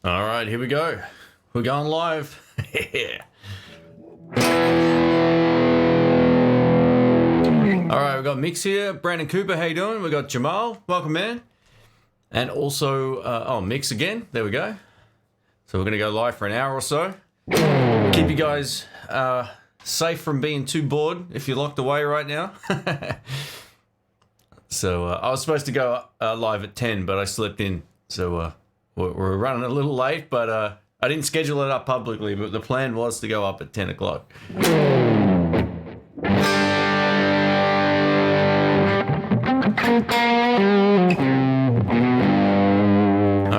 All right, here we go. We're going live. All right, we've got Mix here. Brandon Cooper, how you doing? We've got Jamal. Welcome, man. And also, Mix again. There we go. So we're going to go live for an hour or so. Keep you guys safe from being too bored if you're locked away right now. So I was supposed to go live at 10, but I slipped in. So we're running a little late, but I didn't schedule it up publicly, but the plan was to go up at 10 o'clock. All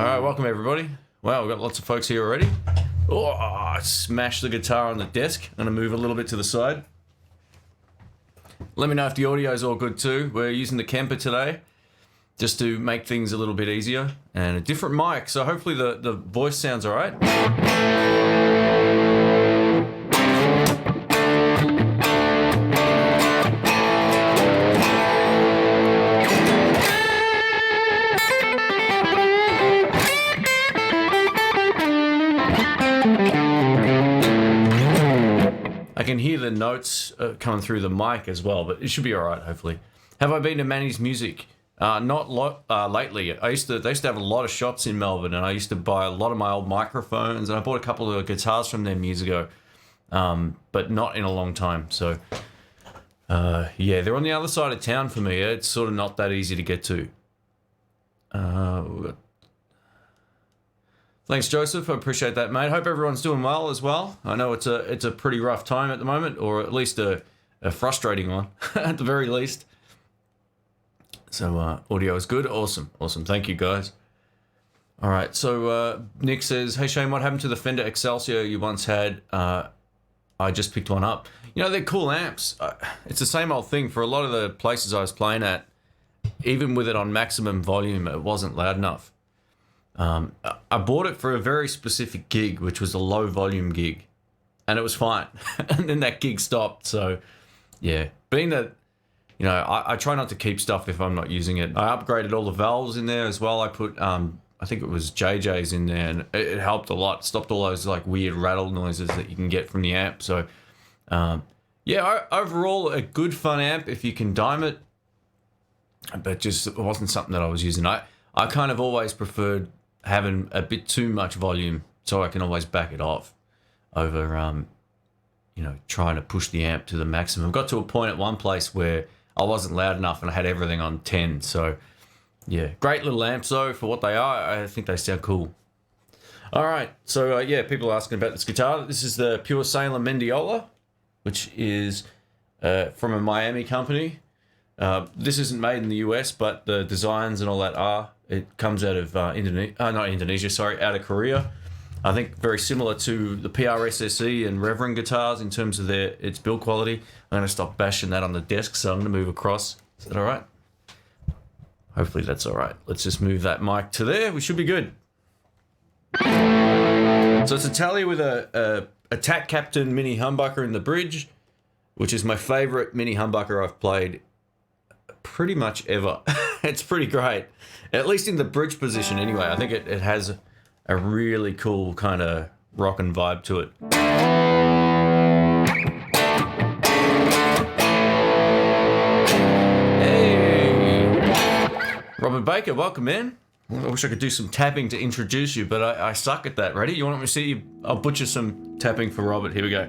right, welcome everybody. Wow, we've got lots of folks here already. Oh, I smashed the guitar on the desk. I'm going to move a little bit to the side. Let me know if the audio is all good too. We're using the Kemper today just to make things a little bit easier. And a different mic, so hopefully the voice sounds all right. I can hear the notes coming through the mic as well, but it should be all right, hopefully. Have I been to Manny's Music? Not lately. They used to have a lot of shops in Melbourne, and I used to buy a lot of my old microphones, and I bought a couple of guitars from them years ago, but not in a long time. So, yeah, they're on the other side of town for me. It's sort of not that easy to get to. Thanks, Joseph. I appreciate that, mate. Hope everyone's doing well as well. I know it's a pretty rough time at the moment, or at least a frustrating one, at the very least. So audio is good. Awesome. Thank you, guys. All right. So Nick says, "Hey Shane, what happened to the Fender Excelsior you once had? I just picked one up. You know, they're cool amps. It's the same old thing for a lot of the places I was playing at. Even with it on maximum volume, it wasn't loud enough. I bought it for a very specific gig, which was a low volume gig, and it was fine. And then that gig stopped. So, yeah, being that, you know, I try not to keep stuff if I'm not using it. I upgraded all the valves in there as well. I put, I think it was JJ's in there, and it helped a lot. Stopped all those like weird rattle noises that you can get from the amp. So, yeah, overall a good fun amp if you can dime it, but just it wasn't something that I was using. I kind of always preferred having a bit too much volume so I can always back it off over, you know, trying to push the amp to the maximum. Got to a point at one place where I wasn't loud enough and I had everything on 10. So, yeah, great little amps though for what they are. I think they sound cool. All right, so yeah, people are asking about this guitar. This is the Pure Salem Mendiola, which is from a Miami company. This isn't made in the US, but the designs and all that are. It comes out of out of Korea. I think very similar to the PRSSE and Reverend guitars in terms of its build quality. I'm going to stop bashing that on the desk, so I'm going to move across. Is that all right? Hopefully that's all right. Let's just move that mic to there. We should be good. So it's a Tally with a Attack Captain mini humbucker in the bridge, which is my favorite mini humbucker I've played pretty much ever. It's pretty great, at least in the bridge position anyway. I think it has a really cool kind of rockin' vibe to it. Hey, Robert Baker, welcome, man. I wish I could do some tapping to introduce you, but I suck at that. Ready? You want me to see? I'll butcher some tapping for Robert. Here we go.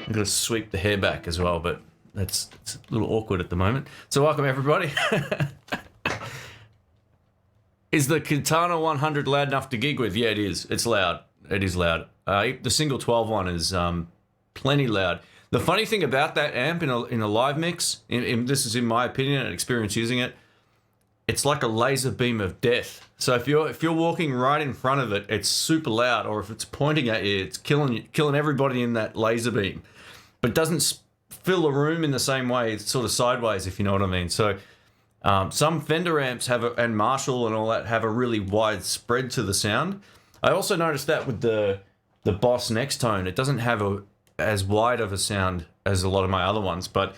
I'm going to sweep the hair back as well, but it's a little awkward at the moment. So welcome, everybody. Is the Katana 100 loud enough to gig with? Yeah, it is. It's loud. It is loud. The single 12 one is plenty loud. The funny thing about that amp in a live mix, this is in my opinion and experience using it, it's like a laser beam of death. So if you're walking right in front of it, it's super loud, or if it's pointing at you, it's killing everybody in that laser beam. But it doesn't fill the room in the same way. It's sort of sideways, if you know what I mean. So some Fender amps and Marshall and all that have a really wide spread to the sound. I also noticed that with the Boss Next Tone, it doesn't have as wide of a sound as a lot of my other ones, but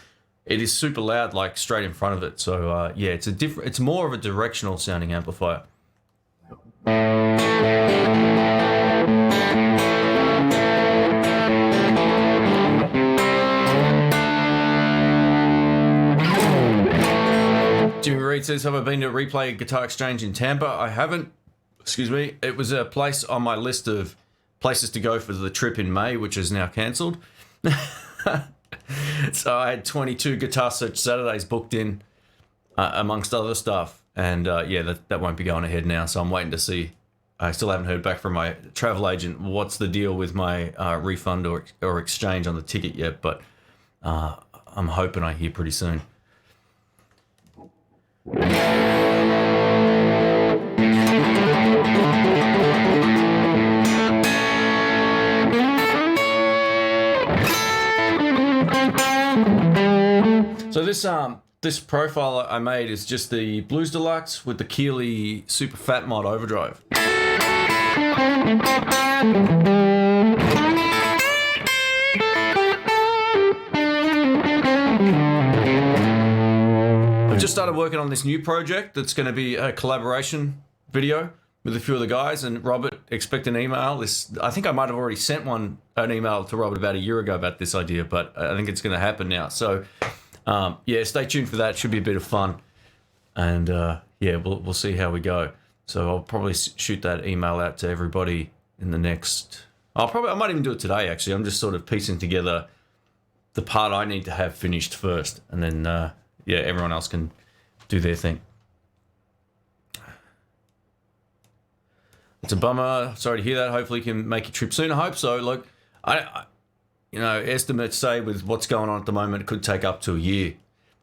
it is super loud, like straight in front of it. So yeah, it's more of a directional sounding amplifier. Jimmy Reed says, have I been to Replay Guitar Exchange in Tampa? I haven't. Excuse me. It was a place on my list of places to go for the trip in May, which is now cancelled. So I had 22 Guitar Search Saturdays booked in, amongst other stuff. And yeah, that won't be going ahead now. So I'm waiting to see. I still haven't heard back from my travel agent. What's the deal with my refund or exchange on the ticket yet? But I'm hoping I hear pretty soon. So this profile I made is just the Blues Deluxe with the Keeley Super Fat Mod Overdrive. I've just started working on this new project that's going to be a collaboration video with a few of the guys, and Robert, expect an email. I think I might have already sent an email to Robert about a year ago about this idea, but I think it's going to happen now. So yeah, stay tuned for that. It should be a bit of fun, and yeah, we'll see how we go. So I'll probably shoot that email out to everybody in the next. I might even do it today. Actually, I'm just sort of piecing together the part I need to have finished first, and then yeah, everyone else can do their thing. It's a bummer. Sorry to hear that. Hopefully, you can make your trip soon. I hope so. Look, I estimates say with what's going on at the moment, it could take up to a year.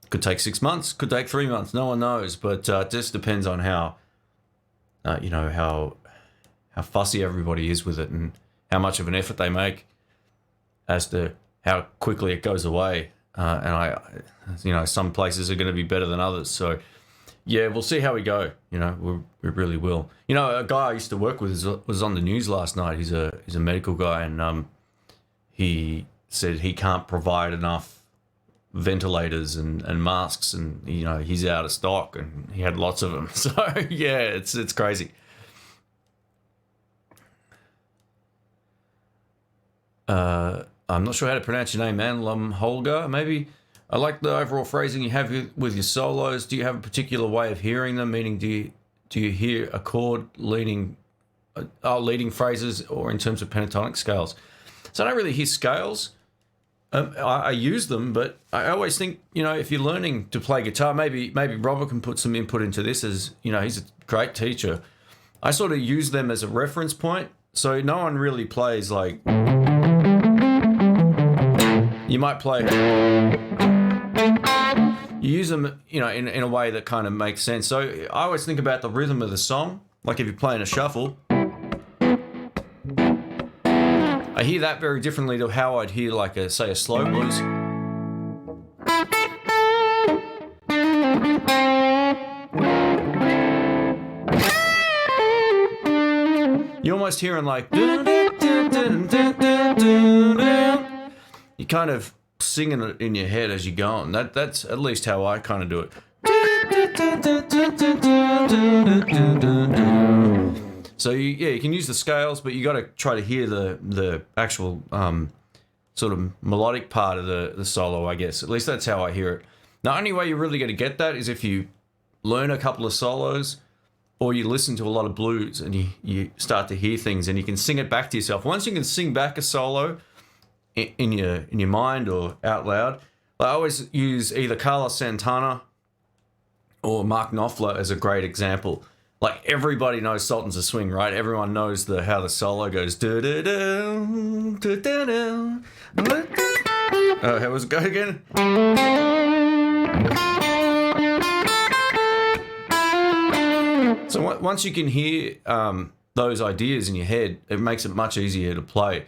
It could take 6 months. Could take 3 months. No one knows. But it just depends on how, how fussy everybody is with it and how much of an effort they make as to how quickly it goes away. And some places are going to be better than others. So, yeah, we'll see how we go. We really will. A guy I used to work with was on the news last night. He's a medical guy, and he said he can't provide enough ventilators and masks, and he's out of stock, and he had lots of them. So yeah, it's crazy. I'm not sure how to pronounce your name, man. Holger, maybe. I like the overall phrasing you have with your solos. Do you have a particular way of hearing them? Meaning, do you hear a chord leading phrases, or in terms of pentatonic scales? So I don't really hear scales. I use them, but I always think, if you're learning to play guitar, maybe Robert can put some input into this, as he's a great teacher. I sort of use them as a reference point. So no one really plays like. You might play. You use them, in a way that kind of makes sense. So I always think about the rhythm of the song. Like if you're playing a shuffle, I hear that very differently to how I'd hear like a slow blues. You're almost hearing like you kind of singing it in your head as you go on. That's at least how I kind of do it. So you can use the scales, but you got to try to hear the actual sort of melodic part of the solo, I guess. At least that's how I hear it. The only way you're really going to get that is if you learn a couple of solos, or you listen to a lot of blues and you start to hear things and you can sing it back to yourself. Once you can sing back a solo in your mind or out loud, I always use either Carlos Santana or Mark Knopfler as a great example. Like everybody knows Sultans of Swing, right? Everyone knows how the solo goes. How was it go again? So once you can hear those ideas in your head, it makes it much easier to play.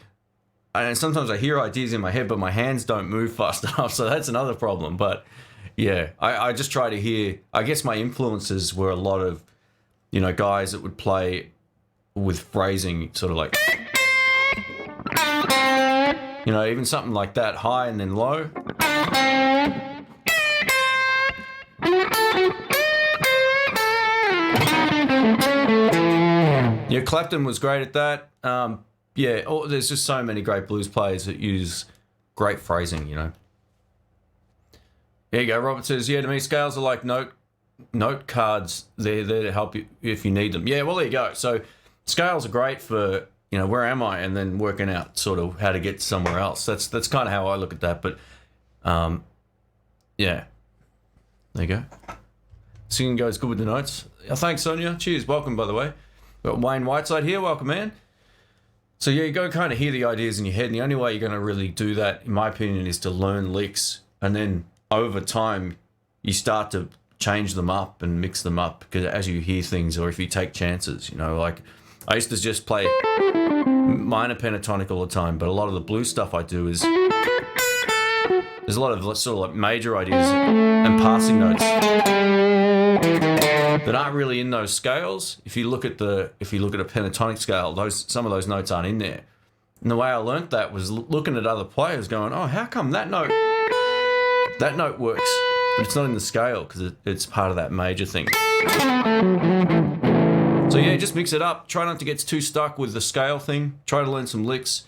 And sometimes I hear ideas in my head, but my hands don't move fast enough, so that's another problem. But yeah, I just try to hear. I guess my influences were a lot of, guys that would play with phrasing, sort of like, even something like that, high and then low. Yeah, Clapton was great at that. Yeah, there's just so many great blues players that use great phrasing, you know. There you go. Robert says, yeah, to me, scales are like note cards. They're there to help you if you need them. Yeah, well, there you go. So scales are great for, you know, where am I? And then working out sort of how to get somewhere else. That's kind of how I look at that. But, yeah. There you go. Singing goes good with the notes. Thanks, Sonia. Cheers. Welcome, by the way. Got Wayne Whiteside here. Welcome, man. So, yeah, you got to kind of hear the ideas in your head. And the only way you're going to really do that, in my opinion, is to learn licks. And then over time, you start to change them up and mix them up because as you hear things or if you take chances, you know, like I used to just play minor pentatonic all the time, but a lot of the blues stuff I do is there's a lot of sort of like major ideas and passing notes that aren't really in those scales. If you look at a pentatonic scale, some of those notes aren't in there. And the way I learnt that was looking at other players going, oh, how come that note works, but it's not in the scale because it's part of that major thing. So yeah, just mix it up. Try not to get too stuck with the scale thing. Try to learn some licks.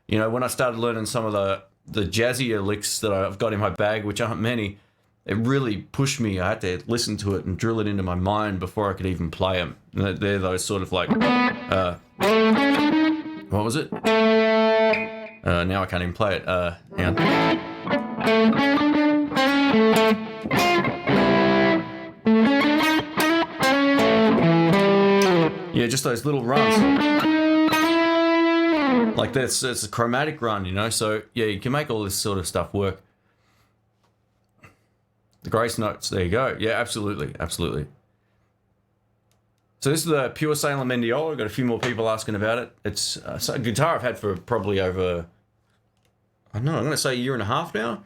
You know, when I started learning some of the jazzier licks that I've got in my bag, which aren't many, it really pushed me. I had to listen to it and drill it into my mind before I could even play them. And they're those sort of like, what was it? Now I can't even play it. Hang on. Yeah, just those little runs. Like this, it's a chromatic run, you know, so yeah, you can make all this sort of stuff work. The grace notes, there you go. Yeah, absolutely, absolutely. So this is the pure Salem Mendiola. I've got a few more people asking about it. It's a guitar I've had for probably over, I don't know, I'm going to say a year and a half now.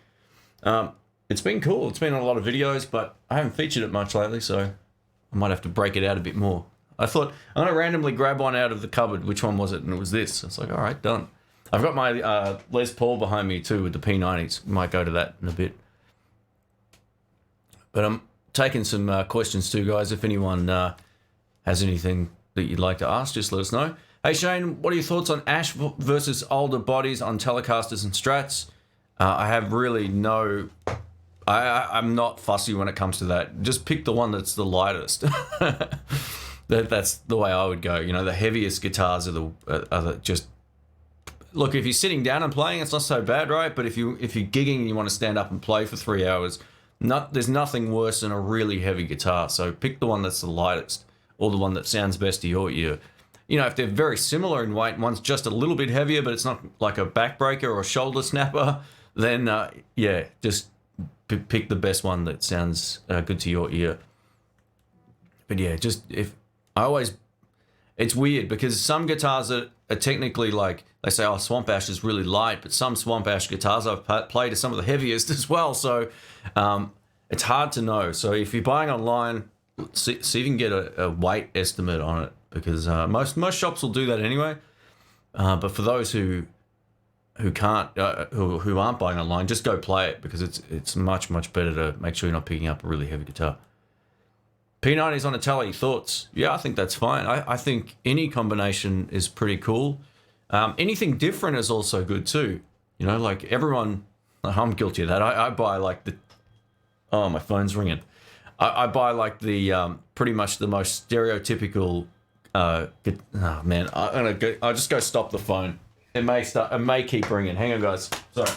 It's been cool. It's been on a lot of videos, but I haven't featured it much lately, so I might have to break it out a bit more. I thought, I'm going to randomly grab one out of the cupboard. Which one was it? And it was this. It's like, all right, done. I've got my Les Paul behind me too with the P90s. Might go to that in a bit. But I'm taking some questions too, guys. If anyone has anything that you'd like to ask, just let us know. Hey, Shane, what are your thoughts on Ash versus older bodies on Telecasters and Strats? I have really no... I'm not fussy when it comes to that. Just pick the one that's the lightest. That's the way I would go. You know, the heaviest guitars are the just... Look, if you're sitting down and playing, it's not so bad, right? But if you're gigging and you want to stand up and play for 3 hours, there's nothing worse than a really heavy guitar. So pick the one that's the lightest or the one that sounds best to your ear. You know, if they're very similar in weight, one's just a little bit heavier, but it's not like a backbreaker or a shoulder snapper, then, yeah, just pick the best one that sounds good to your ear. But yeah, it's weird because some guitars are technically like, they say, oh, Swamp Ash is really light, but some Swamp Ash guitars I've played are some of the heaviest as well. So it's hard to know. So if you're buying online, see if you can get a weight estimate on it because most shops will do that anyway. But for those who can't, who aren't buying online, just go play it because it's much better to make sure you're not picking up a really heavy guitar. P90s on a Tele, thoughts? Yeah, I think that's fine. I think any combination is pretty cool. Anything different is also good too. You know, like everyone, I'm guilty of that. I buy like oh, my phone's ringing. I buy like the, pretty much the most stereotypical, oh man, I'll just go stop the phone. It may keep ringing. Hang on, guys. Sorry.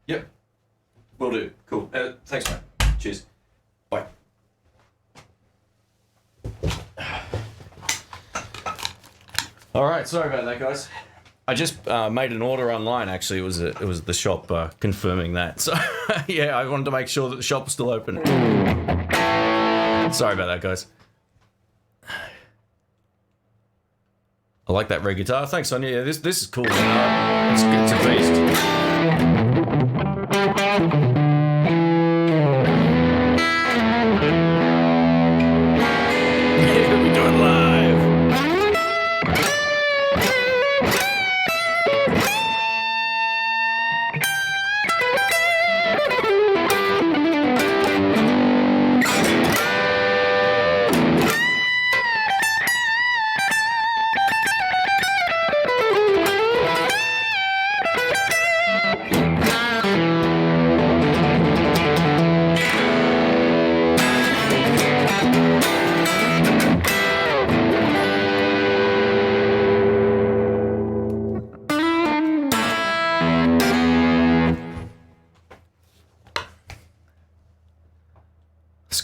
Yep, will do. Cool. Thanks, mate. Cheers. Bye. All right, sorry about that, guys. I just made an order online. Actually, it was the shop confirming that. So yeah, I wanted to make sure that the shop was still open. Sorry about that, guys. I like that red guitar. Thanks, Sonia. Yeah, this is cool. It's a beast.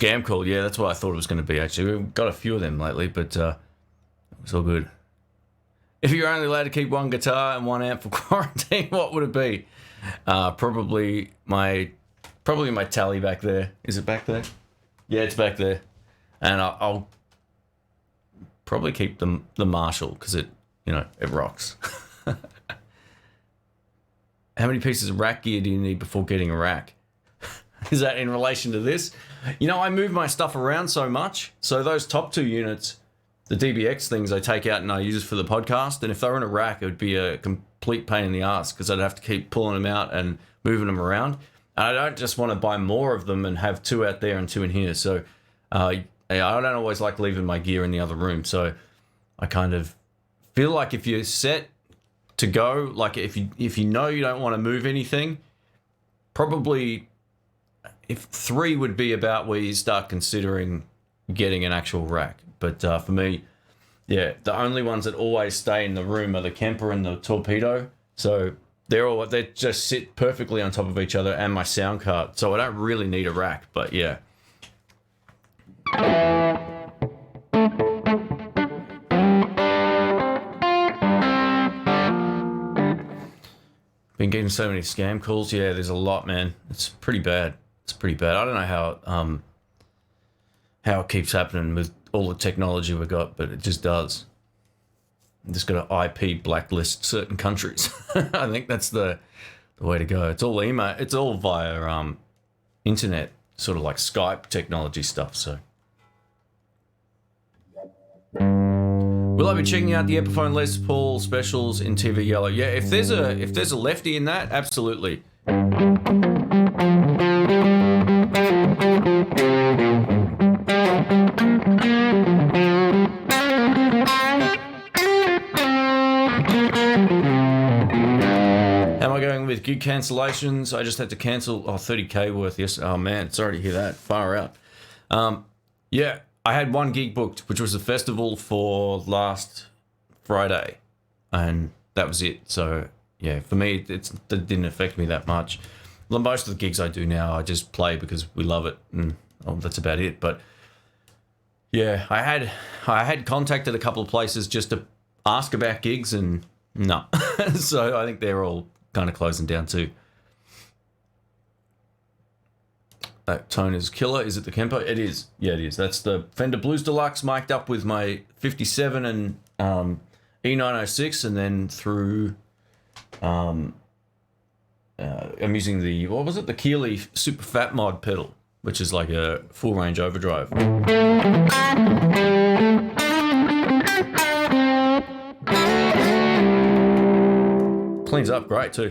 Scam call, yeah, that's what I thought it was going to be, actually. We've got a few of them lately, but it's all good. If you're only allowed to keep one guitar and one amp for quarantine, what would it be? Probably my Tally back there. Is it back there? Yeah, it's back there. And I'll probably keep the Marshall, because it rocks. How many pieces of rack gear do you need before getting a rack? Is that in relation to this? I move my stuff around so much. So those top two units, the DBX things, I take out and I use for the podcast. And if they were in a rack, it would be a complete pain in the ass because I'd have to keep pulling them out and moving them around. And I don't just want to buy more of them and have two out there and two in here. So I don't always like leaving my gear in the other room. So I kind of feel like if you're set to go, like if you know you don't want to move anything, probably if 3 would be about where you start considering getting an actual rack. But for me, yeah, the only ones that always stay in the room are the Kemper and the Torpedo. So they just sit perfectly on top of each other, and my sound card. So I don't really need a rack, but yeah. Been getting so many scam calls. Yeah, there's a lot, man. It's pretty bad. I don't know how it keeps happening with all the technology we've got, but it just does. I'm just got to IP blacklist certain countries. I think that's the way to go. It's all email. It's all via internet, sort of like Skype technology stuff. So, will I be checking out the Epiphone Les Paul specials in TV Yellow? Yeah, if there's a lefty in that, absolutely. Am I going with gig cancellations? I just had to cancel 30k worth. Yes. Oh man, sorry to hear that. Far out. Yeah, I had one gig booked, which was a festival for last Friday, and that was it. So yeah, for me, it didn't affect me that much. Most of the gigs I do now, I just play because we love it, and that's about it. But yeah, I had contacted a couple of places just to ask about gigs, and no. So I think they're all kind of closing down too. That tone is killer. Is it the Kemper? It is. Yeah, it is. That's the Fender Blues Deluxe mic'd up with my 57 and E906, and then through I'm using the Keeley Super Fat Mod pedal, which is like a full range overdrive. Cleans up great too.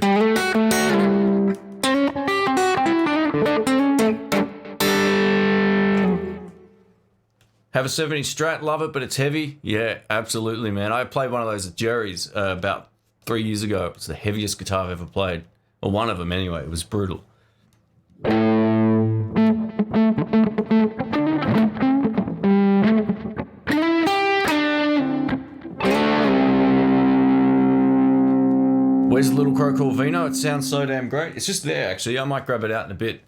Have a 70 Strat, love it, but it's heavy. Yeah, absolutely, man. I played one of those at Jerry's about 3 years ago. It's the heaviest guitar I've ever played. Or one of them anyway. It was brutal. Where's the Little Crow Corvino? It sounds so damn great. It's just there, actually. I might grab it out in a bit.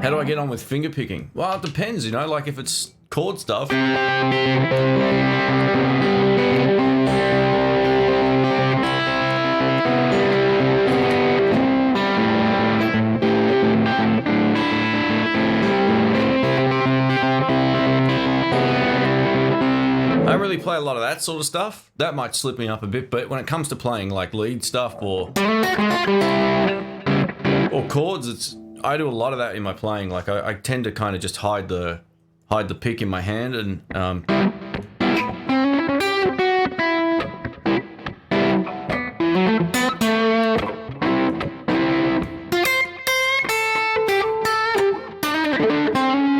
How do I get on with finger picking? Well, it depends, like if it's chord stuff. I don't really play a lot of that sort of stuff. That might slip me up a bit, but when it comes to playing like lead stuff or chords, I do a lot of that in my playing. Like I tend to kind of just hide the pick in my hand and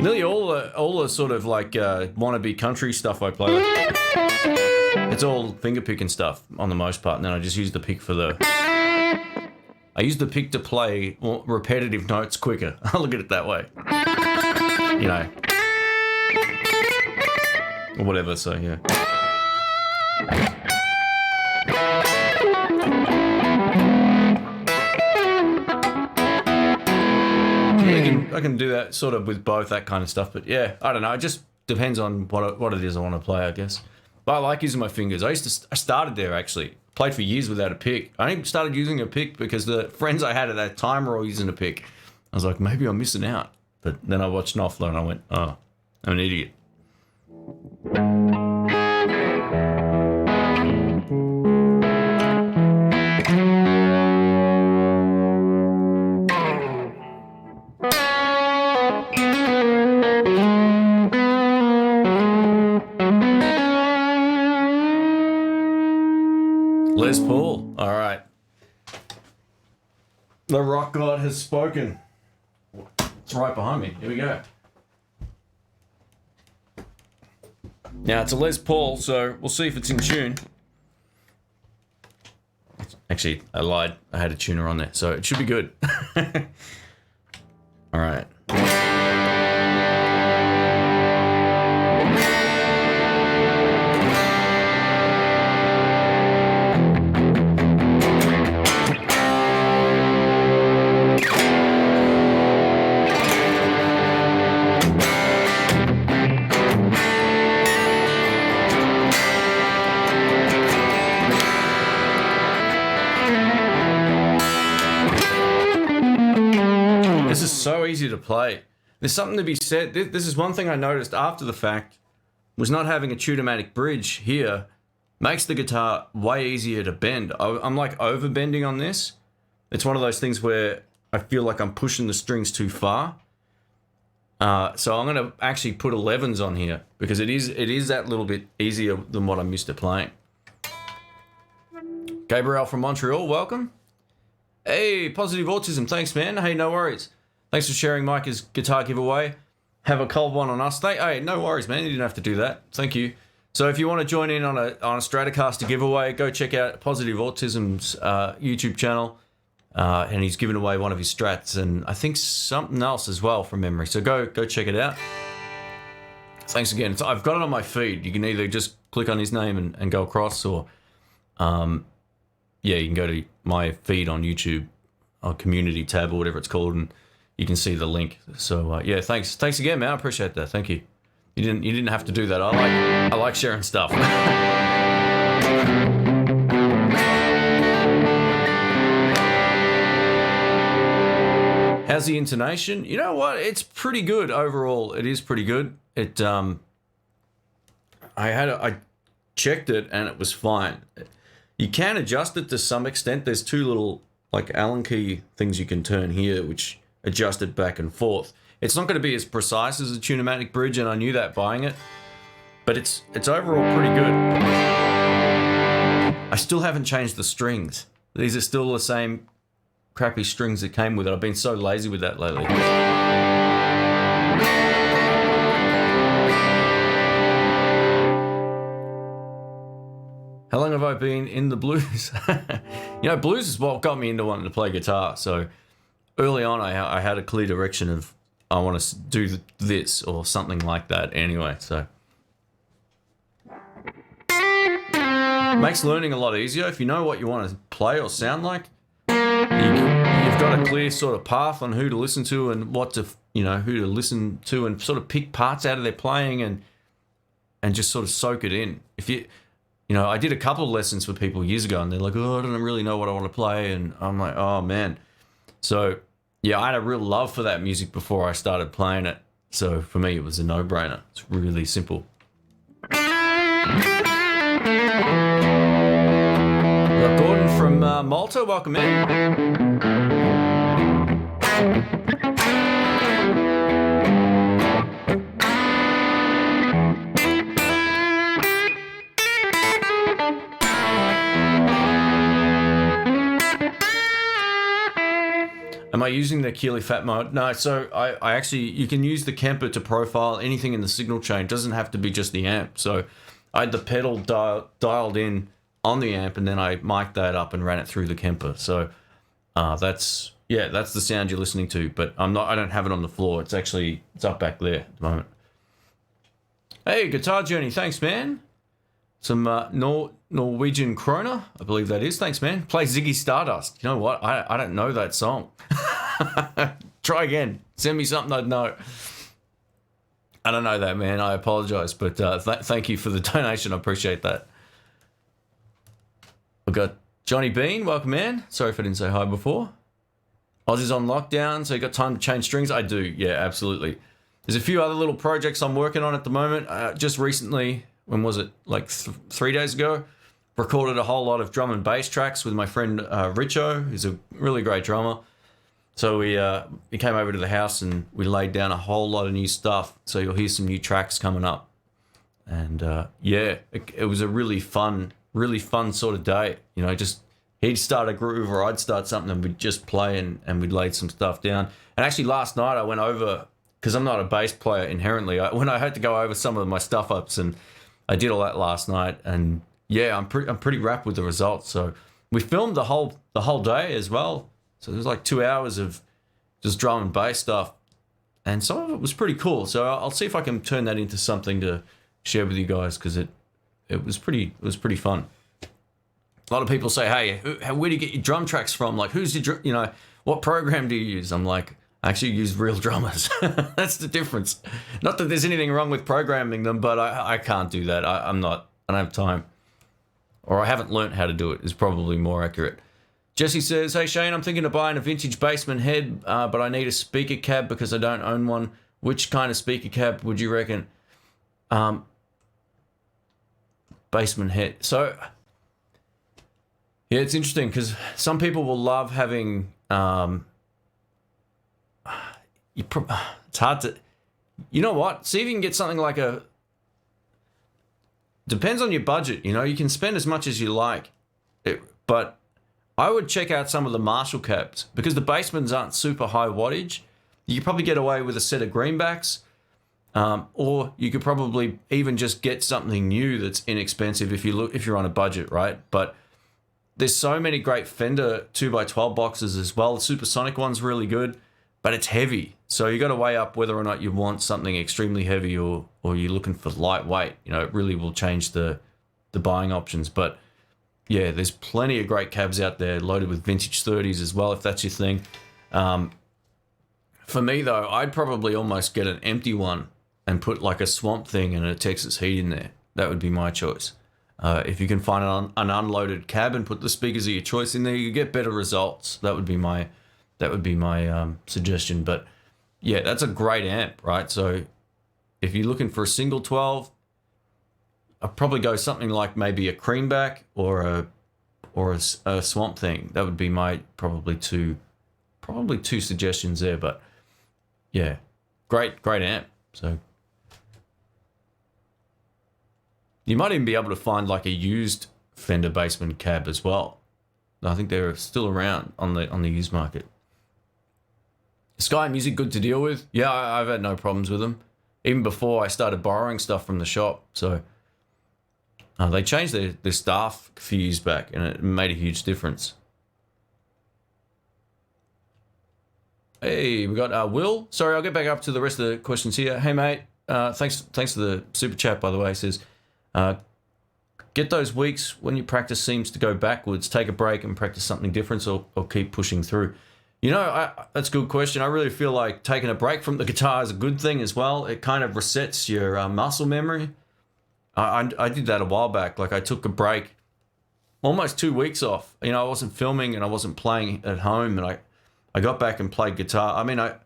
nearly all the sort of like wannabe country stuff I play. It's all finger picking stuff on the most part, and then I just use the pick I use the pick to play repetitive notes quicker. I'll look at it that way. Or whatever, so yeah. I can do that sort of with both, that kind of stuff. But yeah, I don't know. It just depends on what it is I want to play, I guess. But I like using my fingers. I started there actually. Played for years without a pick. I only started using a pick because the friends I had at that time were all using a pick. I was like, maybe I'm missing out. But then I watched Knopfler and I went, oh, I'm an idiot. Les Paul. All right. The rock god has spoken. It's right behind me. Here we go. Now, it's a Les Paul, so we'll see if it's in tune. Actually, I lied. I had a tuner on there, so it should be good. All right. This is so easy to play. There's something to be said. This is one thing I noticed after the fact, was not having a tune-o-matic bridge here makes the guitar way easier to bend. I'm like over bending on this. It's one of those things where I feel like I'm pushing the strings too far. So I'm going to actually put 11s on here because it is that little bit easier than what I'm used to playing. Gabriel from Montreal, welcome. Hey, Positive Autism, thanks man. Hey, no worries. Thanks for sharing Micah's guitar giveaway. Have a cold one on us. Hey, no worries, man. You didn't have to do that. Thank you. So if you want to join in on a Stratocaster giveaway, go check out Positive Autism's YouTube channel. And he's given away one of his Strats and I think something else as well from memory. So go check it out. Thanks again. I've got it on my feed. You can either just click on his name and go across or, yeah, you can go to my feed on YouTube, or community tab or whatever it's called, and you can see the link. So yeah, thanks again, man. I appreciate that. Thank you. You didn't have to do that. I like sharing stuff. How's the intonation? You know what? It's pretty good overall. It is pretty good. I checked it and it was fine. You can adjust it to some extent. There's two little like Allen key things you can turn here, which adjust it back and forth. It's not going to be as precise as a tune-o-matic bridge, and I knew that buying it, but it's overall pretty good. I still haven't changed the strings. These are still the same crappy strings that came with it. I've been so lazy with that lately. How long have I been in the blues? You know, blues is what got me into wanting to play guitar. So early on, I had a clear direction of I want to do this or something like that anyway. So makes learning a lot easier if you know what you want to play or sound like. You've got a clear sort of path on who to listen to and what to, you know, who to listen to and sort of pick parts out of their playing and just sort of soak it in. If you know, I did a couple of lessons for people years ago and they're like, oh, I don't really know what I want to play. And I'm like, oh man. So yeah, I had a real love for that music before I started playing it. So for me, it was a no-brainer. It's really simple. We got Gordon from Malta, welcome in. Am I using the Keeley Fat mode? No, so I actually, you can use the Kemper to profile anything in the signal chain. It doesn't have to be just the amp. So I had the pedal dialed in on the amp and then I mic'd that up and ran it through the Kemper. So that's the sound you're listening to, but I don't have it on the floor. It's up back there at the moment. Hey, Guitar Journey, thanks man. Some Norwegian Kroner, I believe that is. Thanks, man. Play Ziggy Stardust. You know what? I don't know that song. Try again. Send me something I'd know. I don't know that, man. I apologize, but thank you for the donation. I appreciate that. We've got Johnny Bean. Welcome, man. Sorry if I didn't say hi before. Aussie's on lockdown, so you got time to change strings? I do, yeah, absolutely. There's a few other little projects I'm working on at the moment. Just recently, when was it? Like 3 days ago, recorded a whole lot of drum and bass tracks with my friend Richo, who's a really great drummer. So he came over to the house and we laid down a whole lot of new stuff. So you'll hear some new tracks coming up. And yeah, it was a really fun sort of day. You know, just he'd start a groove or I'd start something and we'd just play and we'd lay some stuff down. And actually last night I went over, because I'm not a bass player inherently, when I had to go over some of my stuff ups, and I did all that last night. And yeah, I'm pretty wrapped with the results. So we filmed the whole day as well. So there's like 2 hours of just drum and bass stuff, and some of it was pretty cool. So I'll see if I can turn that into something to share with you guys, because it was pretty fun. A lot of people say, "Hey, where do you get your drum tracks from? Like, who's your what program do you use?" I'm like, I actually use real drummers. That's the difference. Not that there's anything wrong with programming them, but I can't do that. I don't have time, or I haven't learnt how to do it. Is probably more accurate. Jesse says, "Hey Shane, I'm thinking of buying a vintage Bassman head, but I need a speaker cab because I don't own one. Which kind of speaker cab would you reckon?" Bassman head. So, yeah, it's interesting because some people will love having. It's hard to. You know what? See if you can get something like a. Depends on your budget. You know, you can spend as much as you like, but I would check out some of the Marshall cabs, because the Bassmans aren't super high wattage. You could probably get away with a set of greenbacks, or you could probably even just get something new that's inexpensive if you're on a budget, right? But there's so many great Fender 2x12 boxes as well. The Supersonic one's really good, but it's heavy. So you got to weigh up whether or not you want something extremely heavy or you're looking for lightweight. You know, it really will change the buying options. But yeah, there's plenty of great cabs out there loaded with vintage 30s as well, if that's your thing. For me, though, I'd probably almost get an empty one and put like a Swamp Thing and a Texas Heat in there. That would be my choice. If you can find an unloaded cab and put the speakers of your choice in there, you get better results. That would be my suggestion. But yeah, that's a great amp, right? So if you're looking for a single 12, I'd probably go something like maybe a Creamback or a Swamp Thing. That would be my probably two suggestions there. But yeah, great amp. So you might even be able to find like a used Fender Bassman cab as well. I think they're still around on the used market. Sky Music good to deal with? Yeah, I've had no problems with them. Even before I started borrowing stuff from the shop. So they changed their staff a few years back, and it made a huge difference. Hey, we got Will. Sorry, I'll get back up to the rest of the questions here. Hey, mate. Thanks for the super chat, by the way. It says, get those weeks when your practice seems to go backwards, take a break and practice something different, or keep pushing through. You know, that's a good question. I really feel like taking a break from the guitar is a good thing as well. It kind of resets your muscle memory. I did that a while back. Like, I took a break, almost 2 weeks off. You know, I wasn't filming and I wasn't playing at home, and I got back and played guitar. I mean, I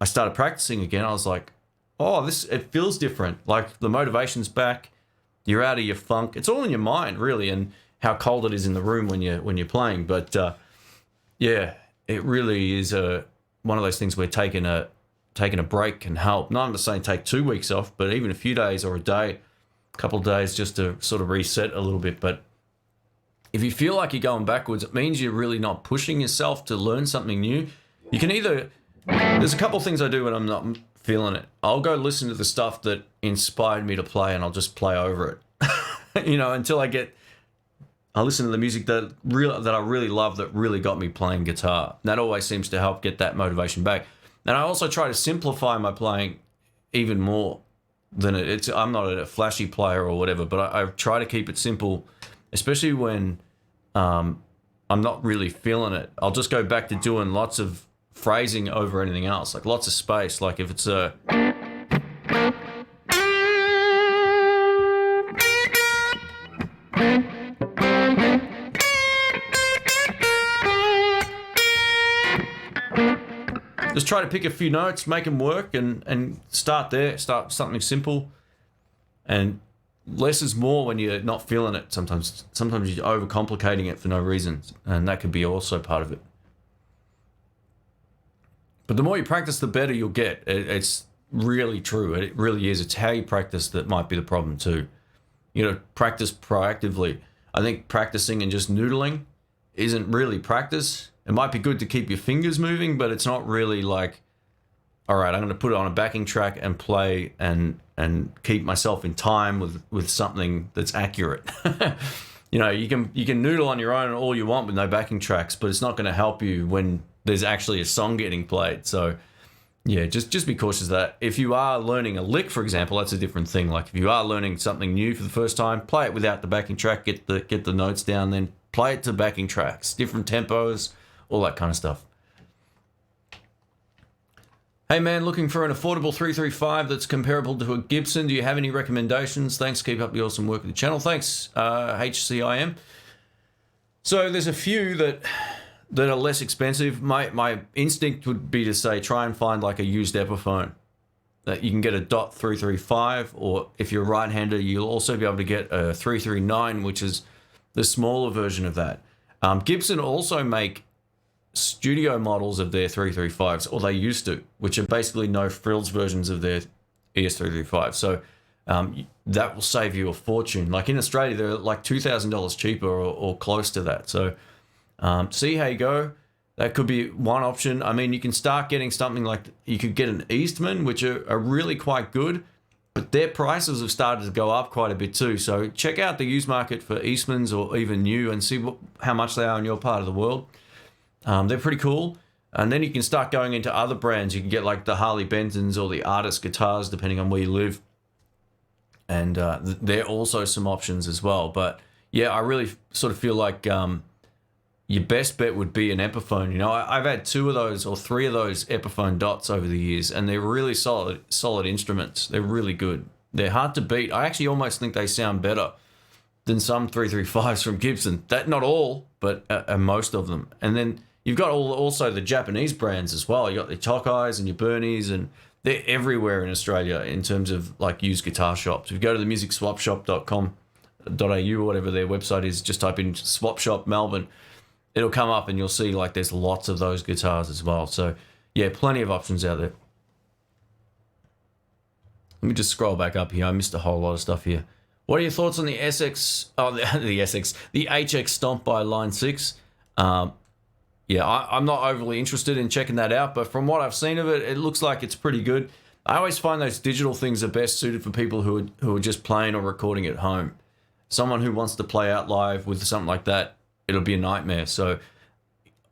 started practicing again. I was like, oh, it feels different. Like, the motivation's back. You're out of your funk. It's all in your mind, really, and how cold it is in the room when you're playing. But yeah, it really is one of those things where taking a break can help. Not I'm just saying take 2 weeks off, but even a few days or a day, a couple of days, just to sort of reset a little bit. But if you feel like you're going backwards, it means you're really not pushing yourself to learn something new. You can there's a couple of things I do when I'm not feeling it. I'll go listen to the stuff that inspired me to play, and I'll just play over it. You know, until I listen to the music that I really love, that really got me playing guitar. And that always seems to help get that motivation back. And I also try to simplify my playing even more than I'm not a flashy player or whatever, but I try to keep it simple, especially when I'm not really feeling it. I'll just go back to doing lots of phrasing over anything else, like lots of space. Like if it's a just try to pick a few notes, make them work, and start there. Start something simple, and less is more when you're not feeling it. Sometimes you're overcomplicating it for no reason, and that could be also part of it. But the more you practice, the better you'll get. It's really true. It really is. It's how you practice that might be the problem too. You know, practice proactively. I think practicing and just noodling isn't really practice. It might be good to keep your fingers moving, but it's not really like, all right, I'm going to put it on a backing track and play and keep myself in time with something that's accurate. You know, you can noodle on your own all you want with no backing tracks, but it's not going to help you when there's actually a song getting played. So yeah, just be cautious of that. If you are learning a lick, for example, that's a different thing. Like if you are learning something new for the first time, play it without the backing track, get the notes down, then play it to backing tracks, different tempos, all that kind of stuff. Hey man, looking for an affordable 335 that's comparable to a Gibson. Do you have any recommendations? Thanks, keep up the awesome work with the channel. Thanks, HCIM. So there's a few that are less expensive. My instinct would be to say try and find like a used Epiphone. That you can get a .335, or if you're a right-hander, you'll also be able to get a 339, which is the smaller version of that. Gibson also make studio models of their 335s, or they used to, which are basically no frills versions of their ES335. So that will save you a fortune. Like in Australia, they're like $2,000 cheaper or close to that. So see how you go. That could be one option. I mean, you can start getting something like, you could get an Eastman, which are really quite good, but their prices have started to go up quite a bit too. So check out the used market for Eastmans or even new and see how much they are in your part of the world. They're pretty cool. And then you can start going into other brands. You can get like the Harley Bensons or the Artist guitars, depending on where you live. And there are also some options as well. But yeah, I really sort of feel like your best bet would be an Epiphone. You know, I've had 2 of those or 3 of those Epiphone Dots over the years, and they're really solid instruments. They're really good. They're hard to beat. I actually almost think they sound better than some 335s from Gibson. That not all, but most of them. And then you've got also the Japanese brands as well. You got the Tokais and your Bernies, and they're everywhere in Australia in terms of like used guitar shops. If you go to the musicswapshop.com.au or whatever their website is, just type in Swap Shop Melbourne. It'll come up and you'll see like there's lots of those guitars as well. So yeah, plenty of options out there. Let me just scroll back up here. I missed a whole lot of stuff here. What are your thoughts on the SX? Oh, the HX Stomp by Line 6? Yeah, I'm not overly interested in checking that out, but from what I've seen of it, it looks like it's pretty good. I always find those digital things are best suited for people who are just playing or recording at home. Someone who wants to play out live with something like that, it'll be a nightmare. So,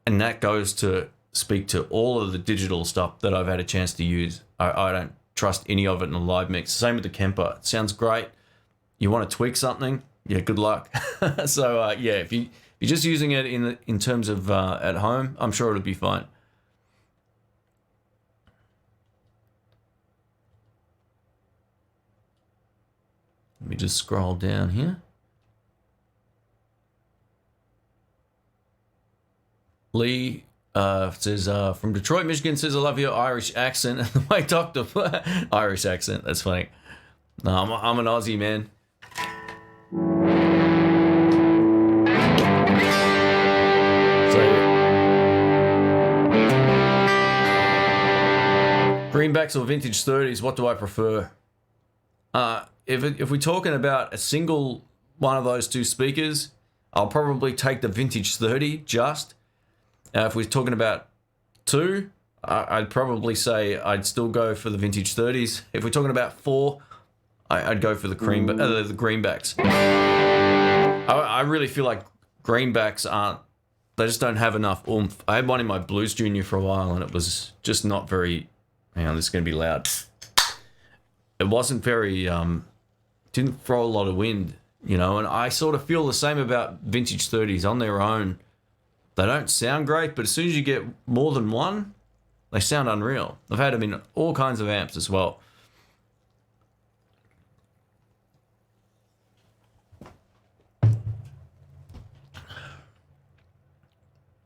and that goes to speak to all of the digital stuff that I've had a chance to use. I don't trust any of it in a live mix. Same with the Kemper. It sounds great. You want to tweak something? Yeah, good luck. So yeah, if you're just using it in terms of at home, I'm sure it'll be fine. Let me just scroll down here. Lee says, from Detroit, Michigan, says, I love your Irish accent and the way Dr. Irish accent. That's funny. No, I'm an Aussie, man. So, greenbacks or vintage 30s, what do I prefer? If we're talking about a single one of those 2 speakers, I'll probably take the vintage 30 just. If we're talking about 2, I'd probably say I'd still go for the vintage 30s. If we're talking about 4, I'd go for the greenbacks. I really feel like greenbacks they just don't have enough oomph. I had one in my Blues Junior for a while, and it was just not very, hang on, this is going to be loud. It wasn't very, didn't throw a lot of wind, you know, and I sort of feel the same about vintage 30s on their own. They don't sound great, but as soon as you get more than one, They sound unreal. I've had them in all kinds of amps as well.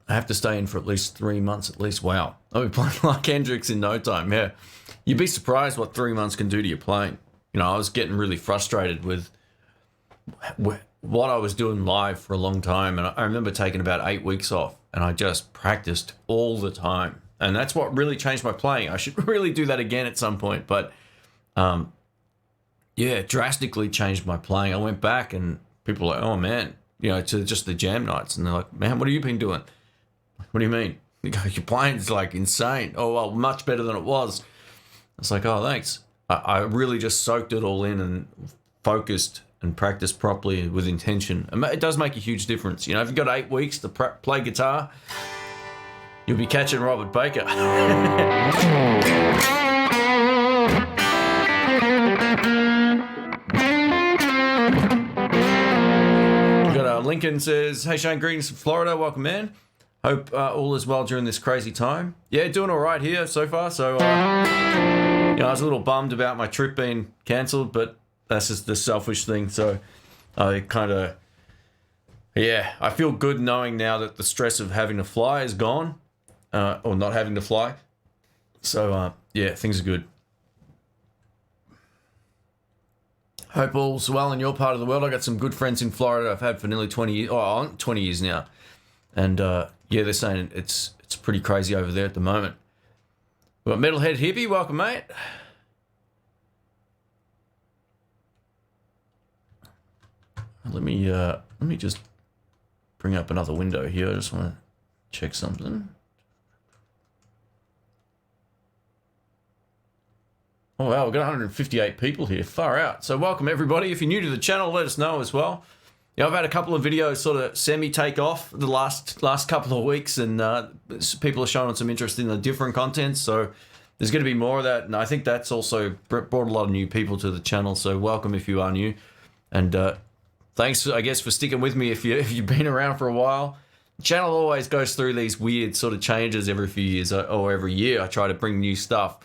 I have to stay in for at least 3 months at least. Wow. I'll be playing like Hendrix in no time. Yeah. You'd be surprised what 3 months can do to your playing. You know, I was getting really frustrated with what I was doing live for a long time. And I remember taking about 8 weeks off and I just practiced all the time. And that's what really changed my playing. I should really do that again at some point. But yeah, it drastically changed my playing. I went back and people were like, oh man, you know, to just the jam nights. And they're like, man, what have you been doing? What do you mean? Your playing's like insane. Oh, well, much better than it was. It's like, oh, thanks. I really just soaked it all in and focused and practiced properly with intention. And it does make a huge difference. You know, if you've got 8 weeks to play guitar, you'll be catching Robert Baker. Lincoln says, hey Shane, greetings from Florida. Welcome, man. Hope all is well during this crazy time. Yeah, doing all right here so far. So, you know, I was a little bummed about my trip being cancelled, but that's just the selfish thing. So I kind of, yeah, I feel good knowing now that the stress of having to fly is gone, or not having to fly. So, yeah, things are good. Hope all's well in your part of the world. I got some good friends in Florida I've had for nearly 20 years, 20 years now. And yeah, they're saying it's pretty crazy over there at the moment. We've got Metalhead Hippie, welcome mate. Let me just bring up another window here. I just want to check something. Oh wow, we've got 158 people here, far out. So welcome everybody. If you're new to the channel, let us know as well. Yeah, I've had a couple of videos sort of semi-take off the last couple of weeks, and people are showing some interest in the different content, so there's going to be more of that, and I think that's also brought a lot of new people to the channel, so welcome if you are new, and thanks, I guess, for sticking with me if you've been around for a while. The channel always goes through these weird sort of changes every few years, or every year. I try to bring new stuff.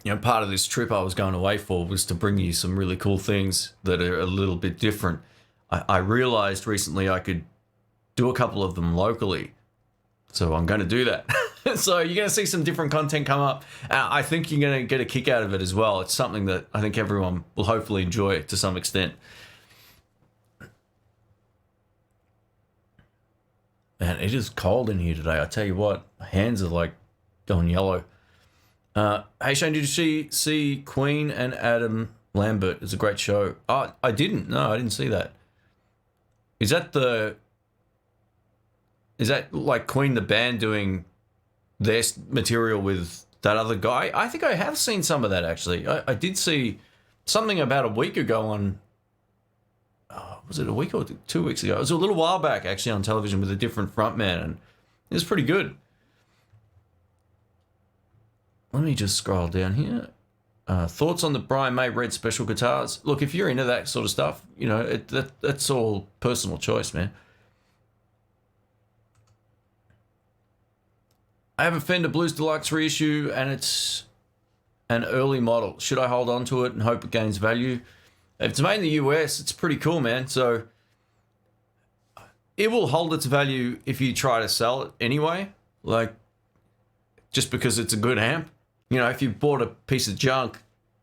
You know, part of this trip I was going away for was to bring you some really cool things that are a little bit different. I realized recently I could do a couple of them locally, so I'm going to do that. So you're going to see some different content come up. I think you're going to get a kick out of it as well. It's something that I think everyone will hopefully enjoy to some extent. Man, it is cold in here today. I tell you what, my hands are like going yellow. Hey Shane, did you see Queen and Adam Lambert? It's a great show. Oh, I didn't. No, I didn't see that. Is that like Queen the band doing their material with that other guy? I think I have seen some of that actually. I did see something about a week ago on, was it a week or 2 weeks ago? It was a little while back actually on television with a different frontman, and it was pretty good. Let me just scroll down here. Thoughts on the Brian May Red special guitars? Look, if you're into that sort of stuff, you know, that's all personal choice, man. I have a Fender Blues Deluxe reissue, and it's an early model. Should I hold on to it and hope it gains value? If it's made in the US, it's pretty cool, man. So it will hold its value if you try to sell it anyway. Like, just because it's a good amp. You know, if you bought a piece of junk,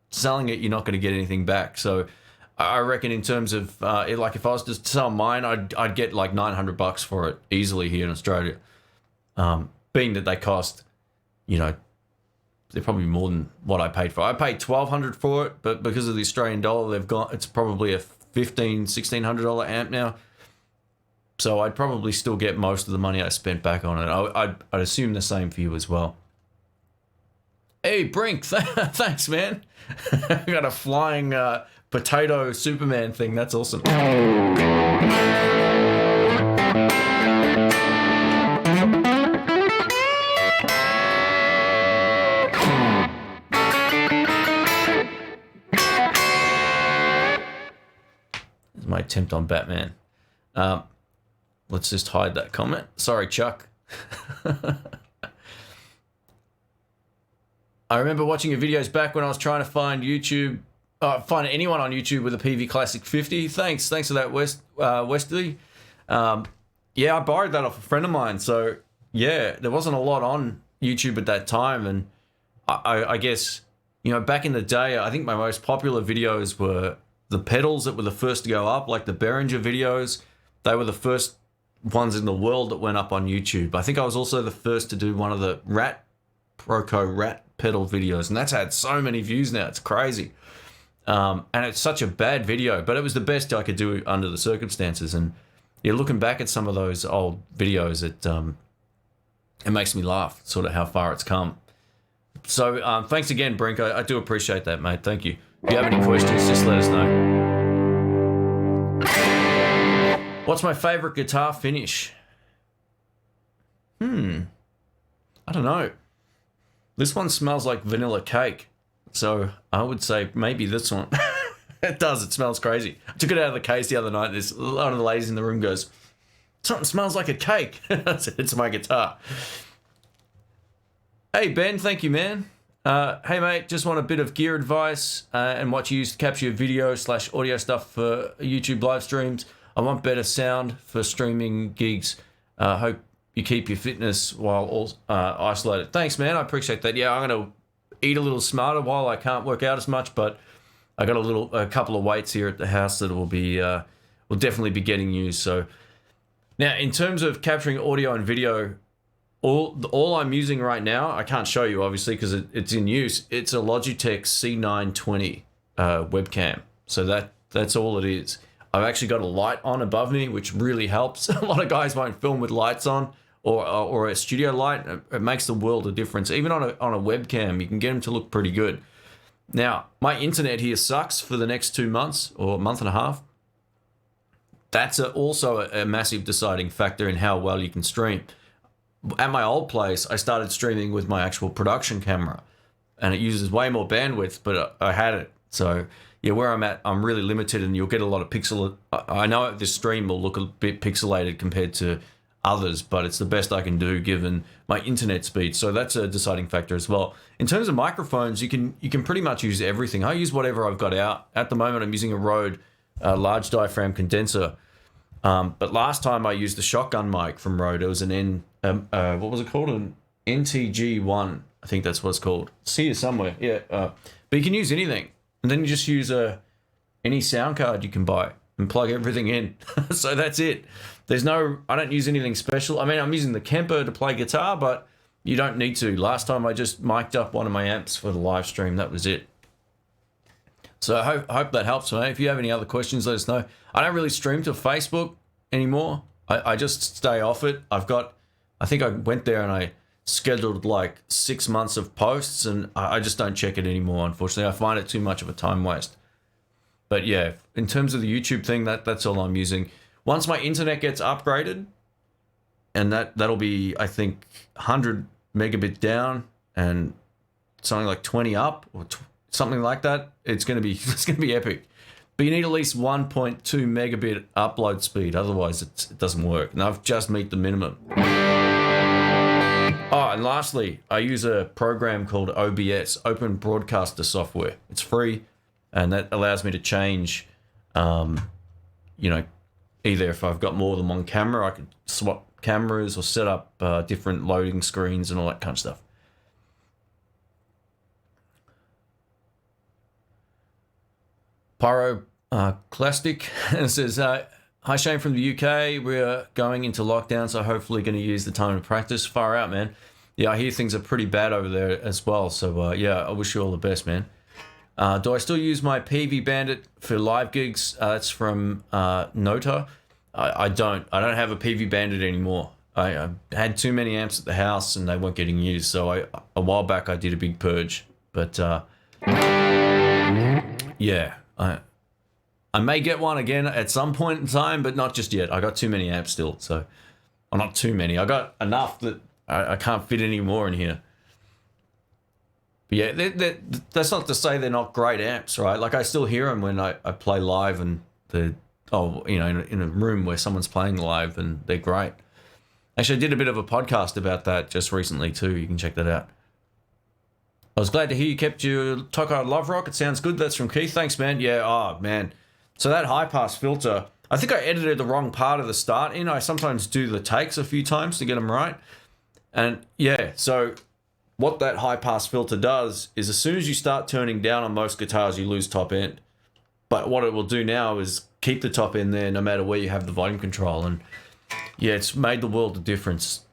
selling it, you're not going to get anything back. So I reckon in terms of, like if I was to sell mine, I'd get like $900 for it easily here in Australia. Being that they cost, you know, they're probably more than what I paid for. I paid $1,200 for it, but because of the Australian dollar, it's probably a $1,500-$1,600 amp now. So I'd probably still get most of the money I spent back on it. I'd assume the same for you as well. Hey, Brink, thanks, man. I got a flying potato Superman thing. That's awesome. This is my attempt on Batman. Let's just hide that comment. Sorry, Chuck. I remember watching your videos back when I was trying to find find anyone on YouTube with a PV Classic 50. Thanks for that, Westerly. Yeah, I borrowed that off a friend of mine. So yeah, there wasn't a lot on YouTube at that time, and I guess, you know, back in the day, I think my most popular videos were the pedals that were the first to go up, like the Behringer videos. They were the first ones in the world that went up on YouTube. I think I was also the first to do one of the Proco Rat pedal videos, and that's had so many views now. It's crazy. And it's such a bad video, but it was the best I could do under the circumstances. And yeah, looking back at some of those old videos, it makes me laugh, sort of how far it's come. So thanks again, Brink. I do appreciate that, mate. Thank you. If you have any questions, just let us know. What's my favorite guitar finish? I don't know. This one smells like vanilla cake, so I would say maybe this one. It does. It smells crazy. I took it out of the case the other night. There's a lot of the ladies in the room goes, something smells like a cake. I said, it's my guitar. Hey, Ben. Thank you, man. Hey, mate. Just want a bit of gear advice and what you use to capture your video/audio stuff for YouTube live streams. I want better sound for streaming gigs. Hope you keep your fitness while all isolated. Thanks, man. I appreciate that. Yeah, I'm going to eat a little smarter while I can't work out as much, but I got a couple of weights here at the house that will definitely be getting used. So now, in terms of capturing audio and video, all I'm using right now, I can't show you obviously because it's in use. It's a Logitech C920 webcam. So that's all it is. I've actually got a light on above me, which really helps. A lot of guys won't film with lights on or a studio light. It makes the world of difference. Even on a webcam, you can get them to look pretty good. Now, my internet here sucks for the next 2 months or a month and a half. That's also a massive deciding factor in how well you can stream. At my old place, I started streaming with my actual production camera, and it uses way more bandwidth, but I had it. So yeah, where I'm at, I'm really limited, and you'll get a lot of pixel. I know this stream will look a bit pixelated compared to others, but it's the best I can do given my internet speed. So that's a deciding factor as well. In terms of microphones, you can pretty much use everything. I use whatever I've got out. At the moment, I'm using a Rode large diaphragm condenser. But last time I used the shotgun mic from Rode. It was what was it called? An NTG1. I think that's what it's called. It's here somewhere. Yeah. But you can use anything. And then you just use any sound card you can buy and plug everything in. So that's it. I don't use anything special. I mean, I'm using the Kemper to play guitar, but you don't need to. Last time I just mic'd up one of my amps for the live stream. That was it. So I hope that helps, mate. If you have any other questions, let us know. I don't really stream to Facebook anymore. I just stay off it. I think I went there and I scheduled like 6 months of posts, and I just don't check it anymore, unfortunately. I find it too much of a time waste. But yeah, in terms of the YouTube thing, that's all I'm using. Once my internet gets upgraded, and that'll be, I think, 100 megabit down and something like 20 up or something like that, it's gonna be epic. But you need at least 1.2 megabit upload speed, otherwise it doesn't work. And I've just met the minimum. Oh, and lastly, I use a program called OBS, Open Broadcaster Software. It's free, and that allows me to change, either if I've got more than one camera, I could swap cameras or set up different loading screens and all that kind of stuff. Pyroclastic says, hi, Shane from the UK. We're going into lockdown, so hopefully going to use the time to practice. Far out, man. Yeah, I hear things are pretty bad over there as well. So, yeah, I wish you all the best, man. Do I still use my PV Bandit for live gigs? That's from Nota. I don't. I don't have a PV Bandit anymore. I had too many amps at the house and they weren't getting used. So a while back I did a big purge. But, yeah. I may get one again at some point in time, but not just yet. I got too many amps still, so... Well, not too many. I got enough that I can't fit any more in here. But yeah, that's not to say they're not great amps, right? Like, I still hear them when I play live and in a room where someone's playing live, and they're great. Actually, I did a bit of a podcast about that just recently too. You can check that out. I was glad to hear you kept your Toko Love Rock. It sounds good. That's from Keith. Thanks, man. Yeah, oh, man. So that high pass filter, I think I edited the wrong part of the start in. I sometimes do the takes a few times to get them right. And yeah, so what that high pass filter does is as soon as you start turning down on most guitars, you lose top end. But what it will do now is keep the top end there no matter where you have the volume control. And yeah, it's made the world of difference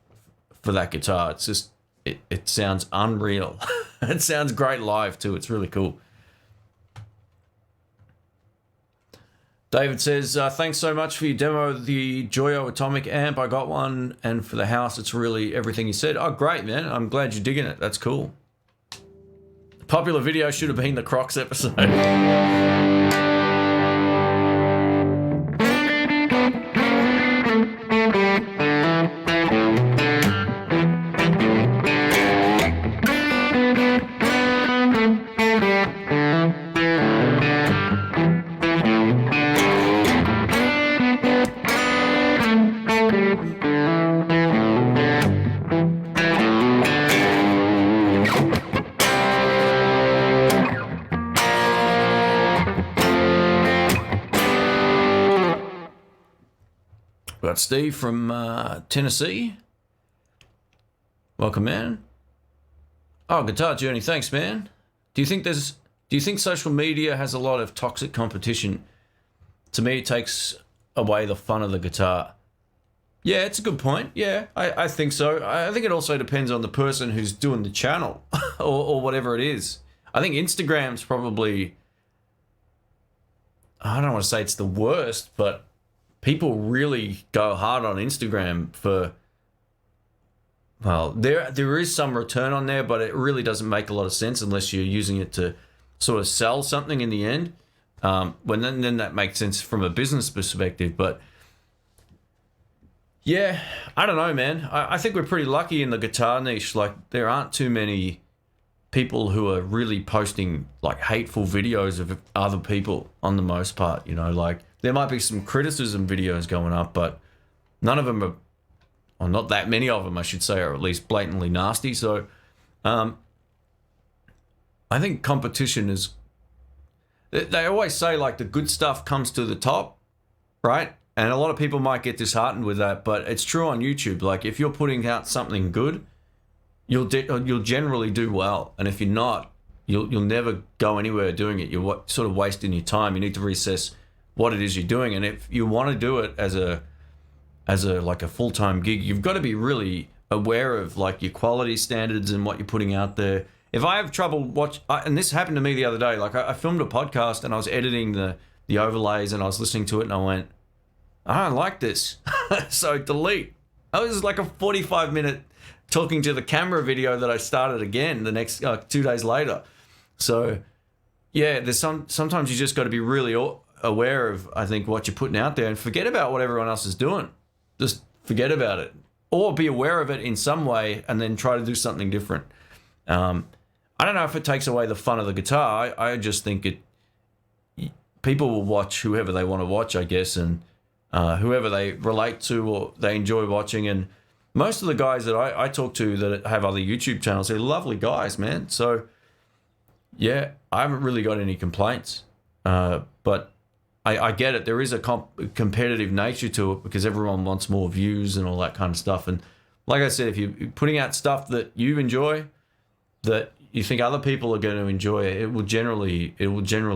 for that guitar. It's just, it sounds unreal. It sounds great live too. It's really cool. David says, thanks so much for your demo of the Joyo Atomic amp. I got one, and for the house, it's really everything you said. Oh, great, man. I'm glad you're digging it. That's cool. The popular video should have been the Crocs episode. Got Steve from Tennessee. Welcome, man. Oh, Guitar Journey, thanks, man. Do you think social media has a lot of toxic competition? To me, it takes away the fun of the guitar. Yeah, it's a good point. Yeah, I think so. I think it also depends on the person who's doing the channel or whatever it is. I think Instagram's probably, I don't want to say it's the worst, but people really go hard on Instagram for, well, there is some return on there, but it really doesn't make a lot of sense unless you're using it to sort of sell something in the end. When then that makes sense from a business perspective. But yeah, I don't know, man. I think we're pretty lucky in the guitar niche. Like, there aren't too many people who are really posting like hateful videos of other people on the most part, you know, like there might be some criticism videos going up, but none of them are, or not that many of them, I should say, are at least blatantly nasty. So I think competition is, they always say like the good stuff comes to the top, right? And a lot of people might get disheartened with that, but it's true on YouTube. Like, if you're putting out something good, you'll generally do well. And if you're not, you'll never go anywhere doing it. You're sort of wasting your time. You need to reassess what it is you're doing. And if you want to do it as a like a full-time gig, you've got to be really aware of like your quality standards and what you're putting out there. If I have trouble and this happened to me the other day, like I filmed a podcast and I was editing the overlays and I was listening to it and I went, I don't like this. So delete. That was like a 45-minute talking to the camera video that I started again the next 2 days later. So yeah, there's sometimes you just got to be really aware of, I think, what you're putting out there and forget about what everyone else is doing. Just forget about it, or be aware of it in some way and then try to do something different. I don't know if it takes away the fun of the guitar. I just think people will watch whoever they want to watch, I guess, and whoever they relate to or they enjoy watching. And most of the guys that I talk to that have other YouTube channels, they're lovely guys, man. So yeah, I haven't really got any complaints. But I get it. There is a competitive nature to it because everyone wants more views and all that kind of stuff. And like I said, if you're putting out stuff that you enjoy, that you think other people are going to enjoy, it will generally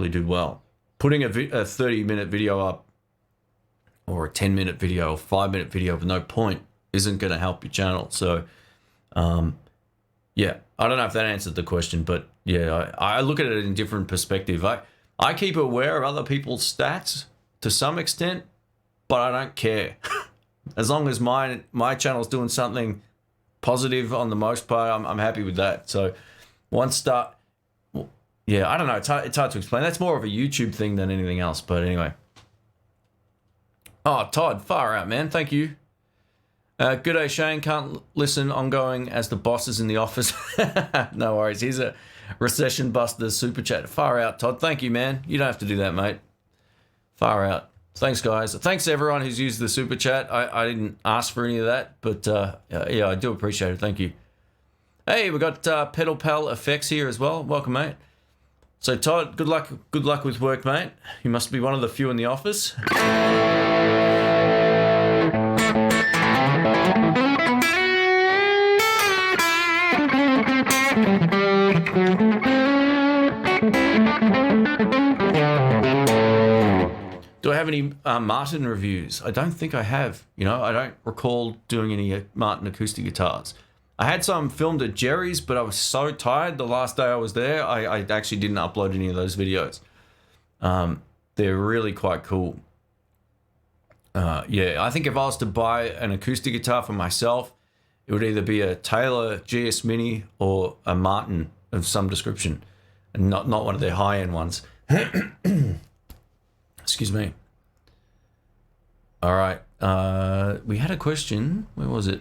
do well. Putting a 30-minute video up or a 10-minute video or 5-minute video with no point isn't going to help your channel. So yeah, I don't know if that answered the question, but yeah, I look at it in a different perspective. I keep aware of other people's stats to some extent, but I don't care. As long as my channel's doing something positive on the most part, I'm happy with that. So yeah, I don't know. It's hard to explain. That's more of a YouTube thing than anything else. But anyway. Oh, Todd, far out, man. Thank you. Good day, Shane. Can't listen ongoing as the boss is in the office. No worries. Here's a recession buster super chat. Far out, Todd. Thank you, man. You don't have to do that, mate. Far out. Thanks, guys. Thanks to everyone who's used the super chat. I didn't ask for any of that, but yeah, I do appreciate it. Thank you. Hey, we got Pedal Pal Effects here as well. Welcome, mate. So Todd, good luck with work, mate. You must be one of the few in the office. Do I have any Martin reviews? I don't think I have. You know, I don't recall doing any Martin acoustic guitars. I had some filmed at Jerry's, but I was so tired the last day I was there, I actually didn't upload any of those videos. They're really quite cool. Yeah, I think if I was to buy an acoustic guitar for myself, it would either be a Taylor GS Mini or a Martin of some description, and not one of their high-end ones. Excuse me. All right. We had a question. Where was it?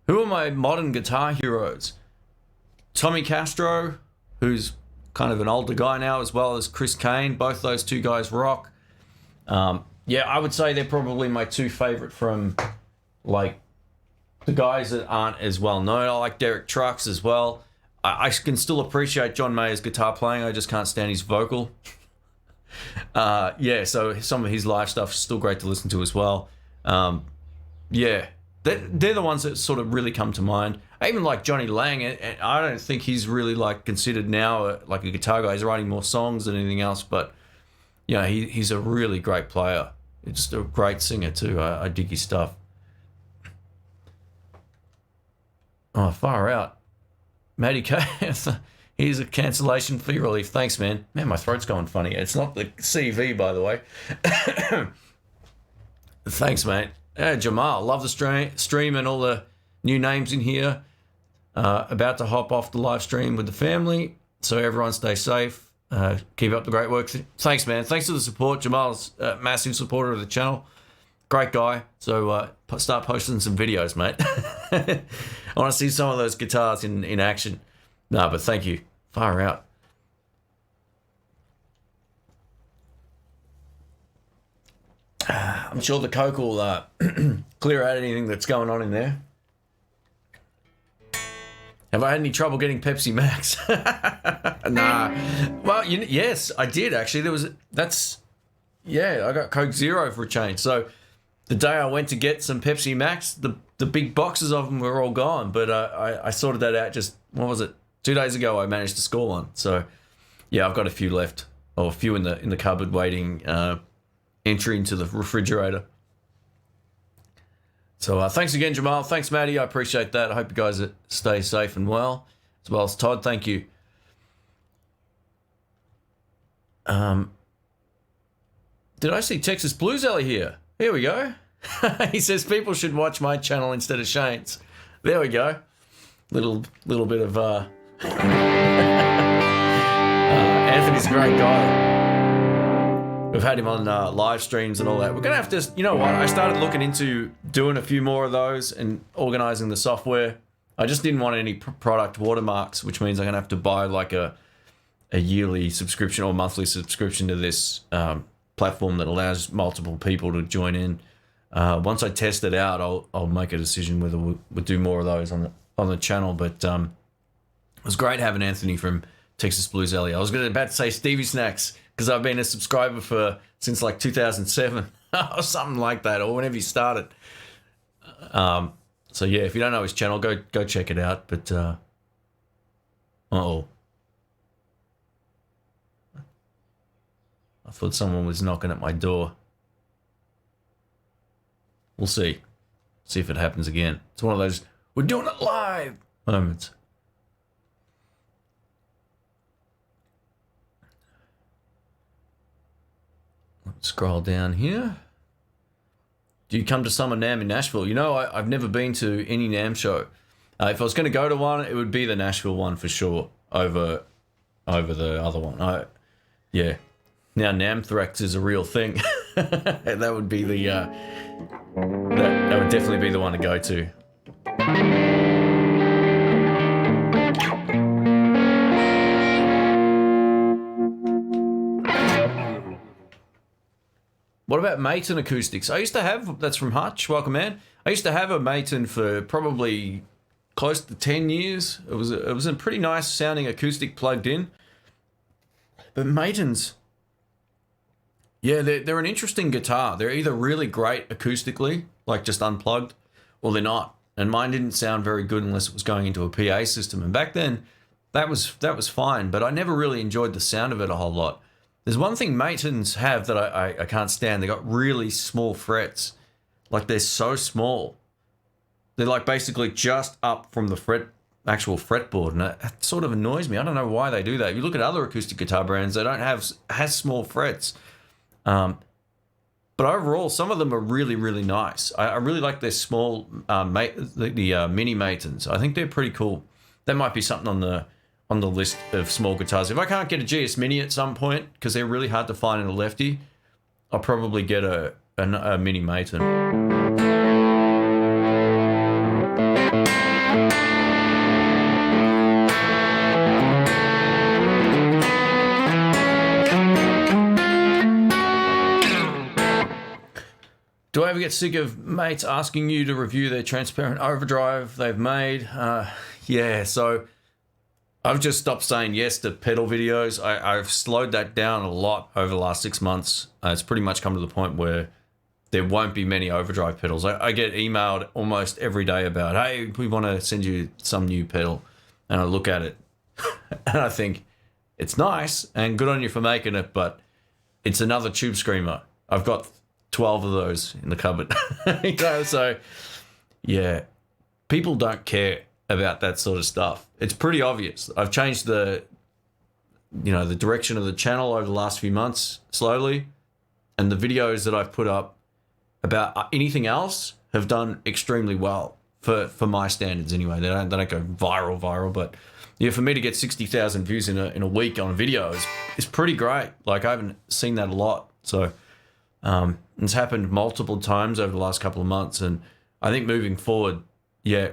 Who are my modern guitar heroes? Tommy Castro, who's kind of an older guy now, as well as Chris Kane. Both those two guys rock. Yeah, I would say they're probably my two favorite from, like, the guys that aren't as well known. I like Derek Trucks as well. I can still appreciate John Mayer's guitar playing. I just can't stand his vocal. Yeah, so some of his live stuff is still great to listen to as well. Yeah, they're the ones that sort of really come to mind. I even like Johnny Lang, and I don't think he's really like considered now like a guitar guy. He's writing more songs than anything else, but yeah, he's a really great player. He's just a great singer too. I dig his stuff. Oh, far out. Matty K. Here's a cancellation fee relief. Thanks, man. Man, my throat's going funny. It's not the CV, by the way. Thanks, mate. Jamal, love the stream and all the new names in here. About to hop off the live stream with the family, so everyone stay safe. Keep up the great work. Thanks, man. Thanks for the support. Jamal's a massive supporter of the channel. Great guy. So start posting some videos, mate. I want to see some of those guitars in action. No, but thank you. Far out. I'm sure the Coke will clear out anything that's going on in there. Have I had any trouble getting Pepsi Max? Nah. Well, yes, I did actually. I got Coke Zero for a change. So the day I went to get some Pepsi Max, the big boxes of them were all gone. But I sorted that out just, what was it? 2 days ago, I managed to score one. So yeah, I've got a few left, or a few in the cupboard waiting entry into the refrigerator. So thanks again, Jamal. Thanks, Maddie. I appreciate that. I hope you guys stay safe and well, as well as Todd. Thank you. Did I see Texas Blues Alley here? Here we go. He says people should watch my channel instead of Shane's. There we go. Little bit of Anthony's a great guy. We've had him on live streams and all that. We're gonna have to, you know what? I started looking into doing a few more of those and organizing the software. I just didn't want any product watermarks, which means I'm gonna have to buy like a yearly subscription or monthly subscription to this platform that allows multiple people to join in. Once I test it out, I'll make a decision whether we'll do more of those on the channel. But it was great having Anthony from Texas Blues Alley. I was about to say Stevie Snacks, because I've been a subscriber since like 2007 or something like that, or whenever he started. So yeah, if you don't know his channel, go check it out. But I thought someone was knocking at my door. We'll see. See if it happens again. It's one of those "we're doing it live" moments. Let's scroll down here. Do you come to Summer NAMM in Nashville? You know, I've never been to any NAMM show. If I was going to go to one, it would be the Nashville one for sure, over the other one. Yeah. Now NAMMthrax is a real thing. That would be the that would definitely be the one to go to. What about Maton acoustics? I used to have, that's from Hutch, welcome man. I used to have a Maton for probably close to 10 years. It was a pretty nice sounding acoustic plugged in. But Maitons, yeah, they're an interesting guitar. They're either really great acoustically, like just unplugged, or they're not. And mine didn't sound very good unless it was going into a PA system. And back then, that was fine, but I never really enjoyed the sound of it a whole lot. There's one thing Maitons have that I can't stand. They got really small frets. Like, they're so small. They're like basically just up from the actual fretboard, and it sort of annoys me. I don't know why they do that. If you look at other acoustic guitar brands, they don't has small frets. But overall, some of them are really, really nice. I really like their small, the mini Maitons. I think they're pretty cool. That might be something on the list of small guitars. If I can't get a GS Mini at some point, because they're really hard to find in a lefty, I'll probably get a mini Maiton. Do I ever get sick of mates asking you to review their transparent overdrive they've made? Yeah, so I've just stopped saying yes to pedal videos. I've slowed that down a lot over the last 6 months. It's pretty much come to the point where there won't be many overdrive pedals. I get emailed almost every day about, hey, we want to send you some new pedal. And I look at it and I think, it's nice and good on you for making it, but it's another tube screamer. I've got 12 of those in the cupboard. So yeah, people don't care about that sort of stuff. It's pretty obvious. I've changed the direction of the channel over the last few months slowly, and the videos that I've put up about anything else have done extremely well for my standards anyway. They don't go viral, but yeah, for me to get 60,000 views in a week on a video is pretty great. Like, I haven't seen that a lot. So it's happened multiple times over the last couple of months, and I think moving forward, yeah,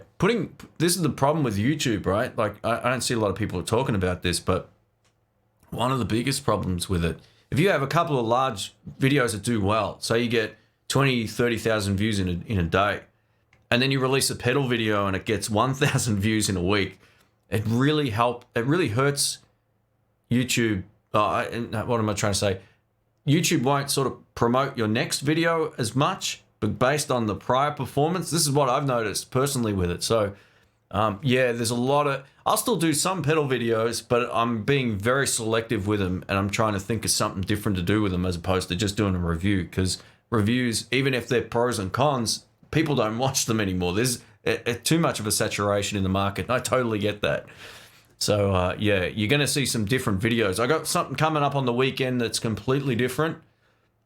this is the problem with YouTube, right? Like, I don't see a lot of people talking about this, but one of the biggest problems with it, if you have a couple of large videos that do well, say you get 20, 30,000 views in a day, and then you release a pedal video and it gets 1,000 views in a week, it really hurts YouTube. What am I trying to say? YouTube won't sort of promote your next video as much, but based on the prior performance, this is what I've noticed personally with it. So, yeah, there's a lot of... I'll still do some pedal videos, but I'm being very selective with them, and I'm trying to think of something different to do with them as opposed to just doing a review, because reviews, even if they're pros and cons, people don't watch them anymore. There's too much of a saturation in the market, and I totally get that. So, yeah, you're going to see some different videos. I got something coming up on the weekend that's completely different.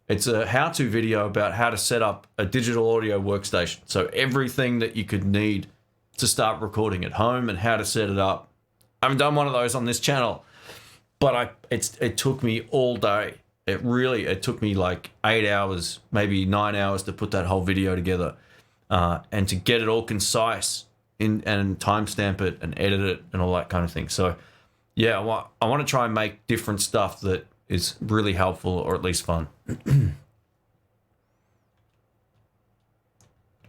It's a how-to video about how to set up a digital audio workstation. So everything that you could need to start recording at home and how to set it up. I haven't done one of those on this channel, but it took me all day. It took me like 8 hours, maybe 9 hours to put that whole video together, and to get it all concise and timestamp it and edit it and all that kind of thing. So yeah, I want to try and make different stuff that is really helpful or at least fun.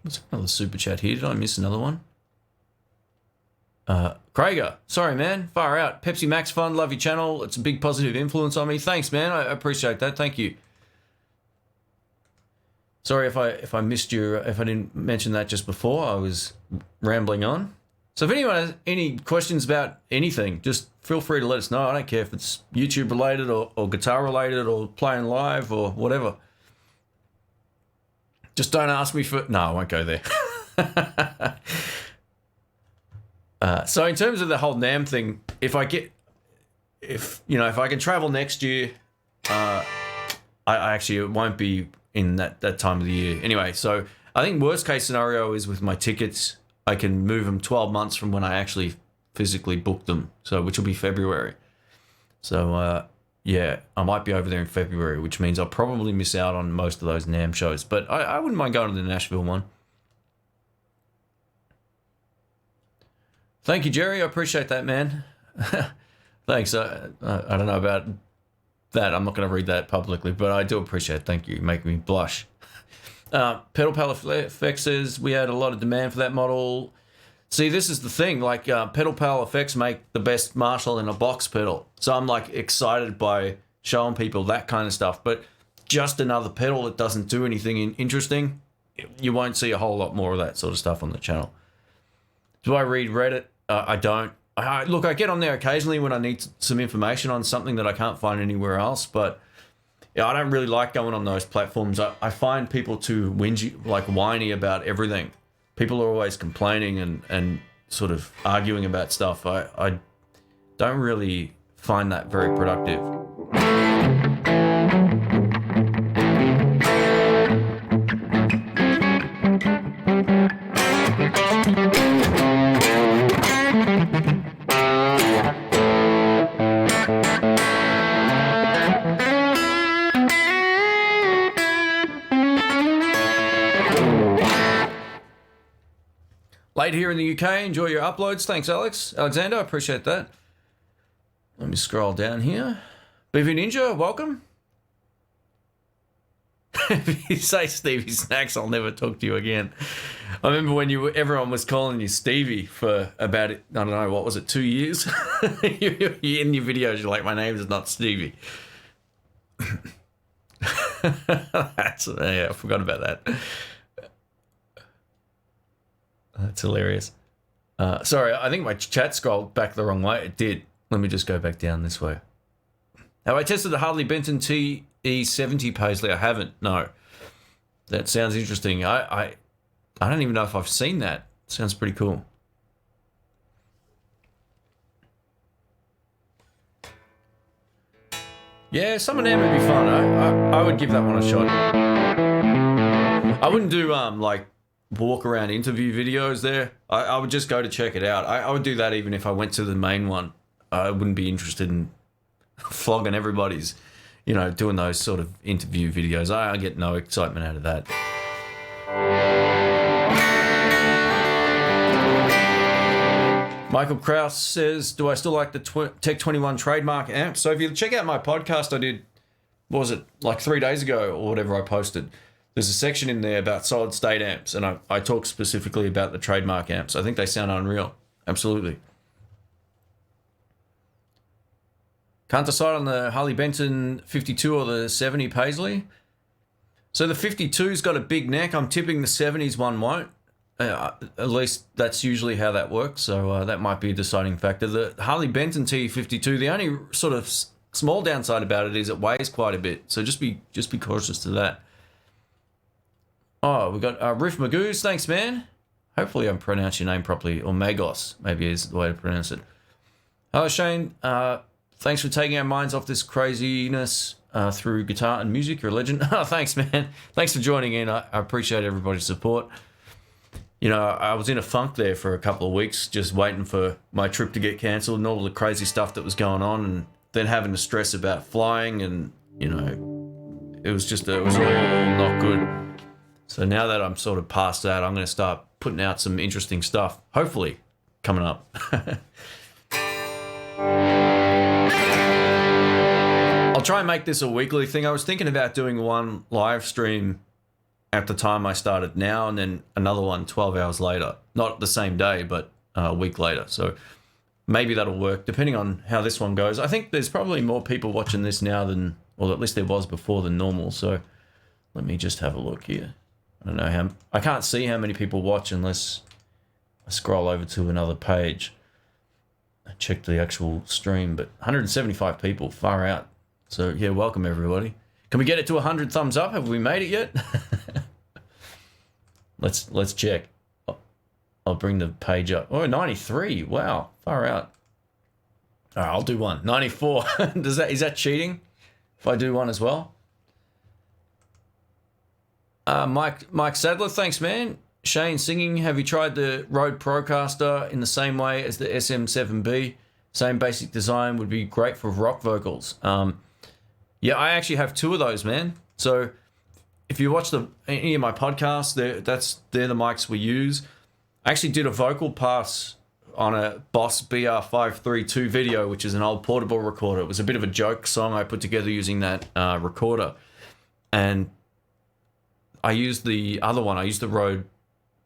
What's another super chat here? Did I miss another one? Krager, sorry man, far out. Pepsi Max Fun, love your channel. It's a big positive influence on me. Thanks man, I appreciate that. Thank you. Sorry if I missed if I didn't mention that just before. I was rambling on. So if anyone has any questions about anything, just feel free to let us know. I don't care if it's YouTube related or guitar related or playing live or whatever. Just don't ask me for... No, I won't go there. So in terms of the whole NAMM thing, if I can travel next year, I actually, it won't be in that time of the year. Anyway, so I think worst case scenario is with my tickets, I can move them 12 months from when I actually physically booked them, so which will be February. So yeah, I might be over there in February, which means I'll probably miss out on most of those NAMM shows, but I wouldn't mind going to the Nashville one. Thank you, Jerry. I appreciate that, man. Thanks. I don't know about that. I'm not going to read that publicly, but I do appreciate it. Thank you. You make me blush. Pedal Pal Effects says we had a lot of demand for that model. See, this is the thing. Like, Pedal Pal Effects make the best Marshall in a box pedal. So I'm like excited by showing people that kind of stuff. But just another pedal that doesn't do anything interesting, you won't see a whole lot more of that sort of stuff on the channel. Do I read Reddit? I don't. Look, I get on there occasionally when I need some information on something that I can't find anywhere else. But yeah, I don't really like going on those platforms. I find people too whingy, like whiny about everything. People are always complaining and sort of arguing about stuff. I don't really find that very productive. Late here in the UK, enjoy your uploads. Thanks, Alexander, I appreciate that. Let me scroll down here. BV Ninja, welcome. If you say Stevie Snacks, I'll never talk to you again. I remember when everyone was calling you Stevie for about, I don't know, what was it, 2 years? In your videos, you're like, my name is not Stevie. Yeah, I forgot about that. That's hilarious. Sorry, I think my chat scrolled back the wrong way. It did. Let me just go back down this way. Have I tested the Harley Benton TE70 Paisley? I haven't. No. That sounds interesting. I don't even know if I've seen that. Sounds pretty cool. Yeah, some of them would be fun. I would give that one a shot. I wouldn't do like walk around interview videos there. I would just go to check it out. I would do that even if I went to the main one. I wouldn't be interested in flogging everybody's, doing those sort of interview videos. I get no excitement out of that. Michael Kraus says, do I still like the Tech 21 trademark amp? So if you check out my podcast I did, what was it, like 3 days ago or whatever I posted, there's a section in there about solid state amps, and I talk specifically about the trademark amps. I think they sound unreal. Absolutely. Can't decide on the Harley Benton 52 or the 70 Paisley. So the 52's got a big neck. I'm tipping the 70's one won't. At least that's usually how that works. So that might be a deciding factor. The Harley Benton T52, the only sort of small downside about it is it weighs quite a bit. So just be cautious to that. Oh, we got Riff Magoos. Thanks, man. Hopefully I'm pronouncing your name properly. Or Magos, maybe is the way to pronounce it. Hello, Shane. Thanks for taking our minds off this craziness through guitar and music. You're a legend. Oh, thanks, man. Thanks for joining in. I appreciate everybody's support. I was in a funk there for a couple of weeks, just waiting for my trip to get cancelled and all the crazy stuff that was going on, and then having to stress about flying, and, it was all not good. So now that I'm sort of past that, I'm going to start putting out some interesting stuff, hopefully, coming up. I'll try and make this a weekly thing. I was thinking about doing one live stream at the time I started now, and then another one 12 hours later. Not the same day, but a week later. So maybe that'll work, depending on how this one goes. I think there's probably more people watching this now than, well, at least there was before, than normal. So let me just have a look here. I don't know I can't see how many people watch unless I scroll over to another page. I checked the actual stream, but 175 people, far out. So yeah, welcome everybody. Can we get it to 100 thumbs up? Have we made it yet? Let's check. I'll bring the page up. Oh, 93. Wow, far out. All right, I'll do one. 94. Is that cheating? If I do one as well? Mike Sadler, thanks, man. Shane singing. Have you tried the Rode Procaster in the same way as the SM7B? Same basic design, would be great for rock vocals. Yeah, I actually have two of those, man. So if you watch any of my podcasts, they're the mics we use. I actually did a vocal pass on a Boss BR532 video, which is an old portable recorder. It was a bit of a joke song I put together using that recorder. And I used the other one. I used the Rode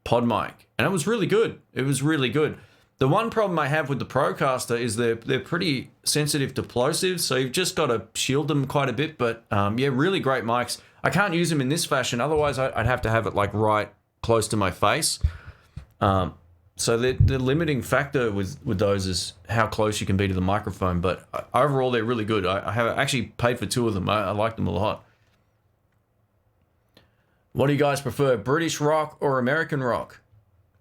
pod mic, and it was really good. It was really good. The one problem I have with the Procaster is they're pretty sensitive to plosives, so you've just got to shield them quite a bit. But yeah, really great mics. I can't use them in this fashion, otherwise I'd have to have it like right close to my face. So the limiting factor with those is how close you can be to the microphone. But overall, they're really good. I have actually paid for 2 of them. I like them a lot. What do you guys prefer, British rock or American rock?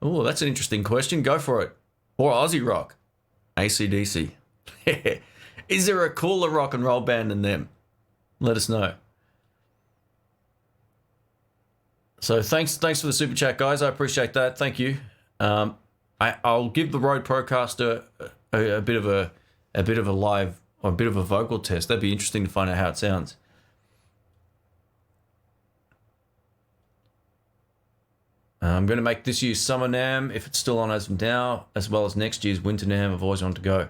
Oh, that's an interesting question. Go for it. Or Aussie rock? AC/DC. Is there a cooler rock and roll band than them? Let us know. So thanks for the super chat, guys. I appreciate that. Thank you. I'll give the Rode Procaster a bit of a live or a bit of a vocal test. That'd be interesting to find out how it sounds. I'm going to make this year's Summer NAMM, if it's still on as of now, as well as next year's Winter NAMM. I've always wanted to go.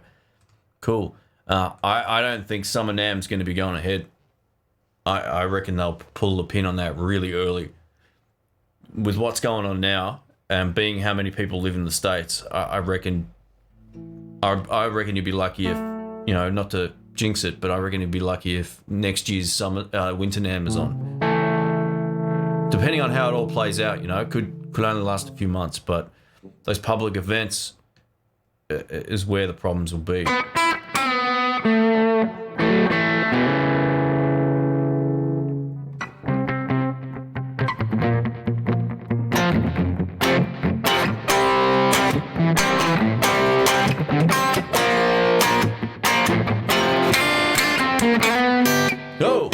Cool. I don't think Summer NAMM's going to be going ahead. I reckon they'll pull the pin on that really early. With what's going on now, and being how many people live in the States, I reckon you'd be lucky if, you know, not to jinx it, but I reckon you'd be lucky if next year's Winter NAMM is on. Depending on how it all plays out, you know, it could only last a few months, but those public events is where the problems will be. Go!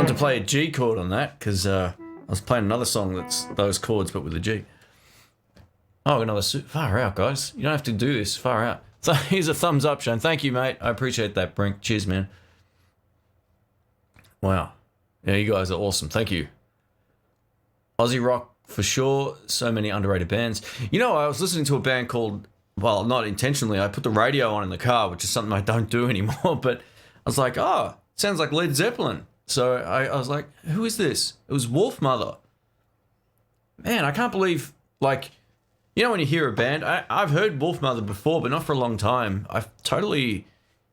To play a G chord on that because I was playing another song that's those chords but with a G. Oh, another far out, guys. You don't have to do this. Far out. So here's a thumbs up, Shane. Thank you, mate. I appreciate that, Brink. Cheers, man. Wow. Yeah, you guys are awesome. Thank you. Aussie rock for sure. So many underrated bands. You know, I was listening to a band called, well, not intentionally. I put the radio on in the car, which is something I don't do anymore. But I was like, oh, it sounds like Led Zeppelin. So I was like, who is this? It was Wolf Mother. Man, I can't believe, like, you know when you hear a band, I've heard Wolf Mother before, but not for a long time.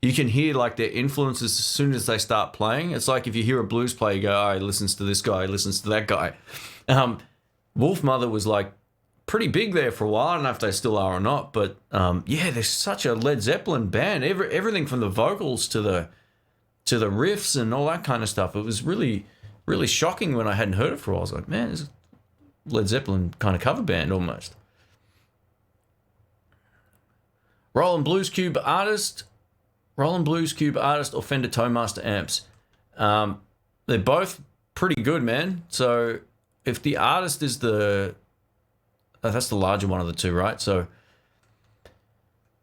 You can hear, like, their influences as soon as they start playing. It's like if you hear a blues player, you go, oh, he listens to this guy, he listens to that guy. Wolf Mother was, like, pretty big there for a while. I don't know if they still are or not, but, yeah, they're such a Led Zeppelin band. Everything from the vocals to the riffs and all that kind of stuff. It was really, really shocking when I hadn't heard it for a while. I was like, man, this is a Led Zeppelin kind of cover band almost. Roland Blues Cube artist or Fender Towmaster amps. They're both pretty good, man. So if the artist is that's the larger one of the two, right? So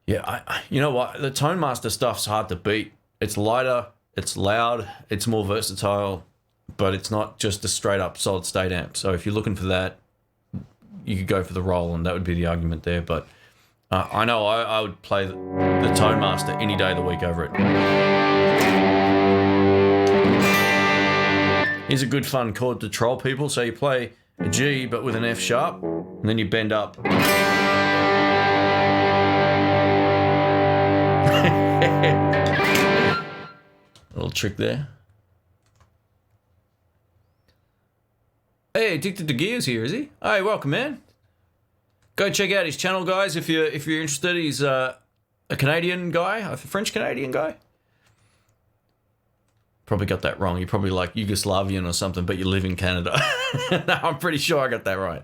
yeah, you know what? The Towmaster stuff's hard to beat. It's lighter. It's loud, it's more versatile, but it's not just a straight up solid state amp. So if you're looking for that, you could go for the Roland. That would be the argument there. But I know I would play the Towmaster any day of the week over it. Here's a good fun chord to troll people. So you play a G but with an F sharp, and then you bend up. Little trick there. Hey, Addicted to Gears here, is he? Hey, welcome, man. Go check out his channel, guys, if you're interested. He's a Canadian guy, a French-Canadian guy. Probably got that wrong. You're probably like Yugoslavian or something, but you live in Canada. No, I'm pretty sure I got that right.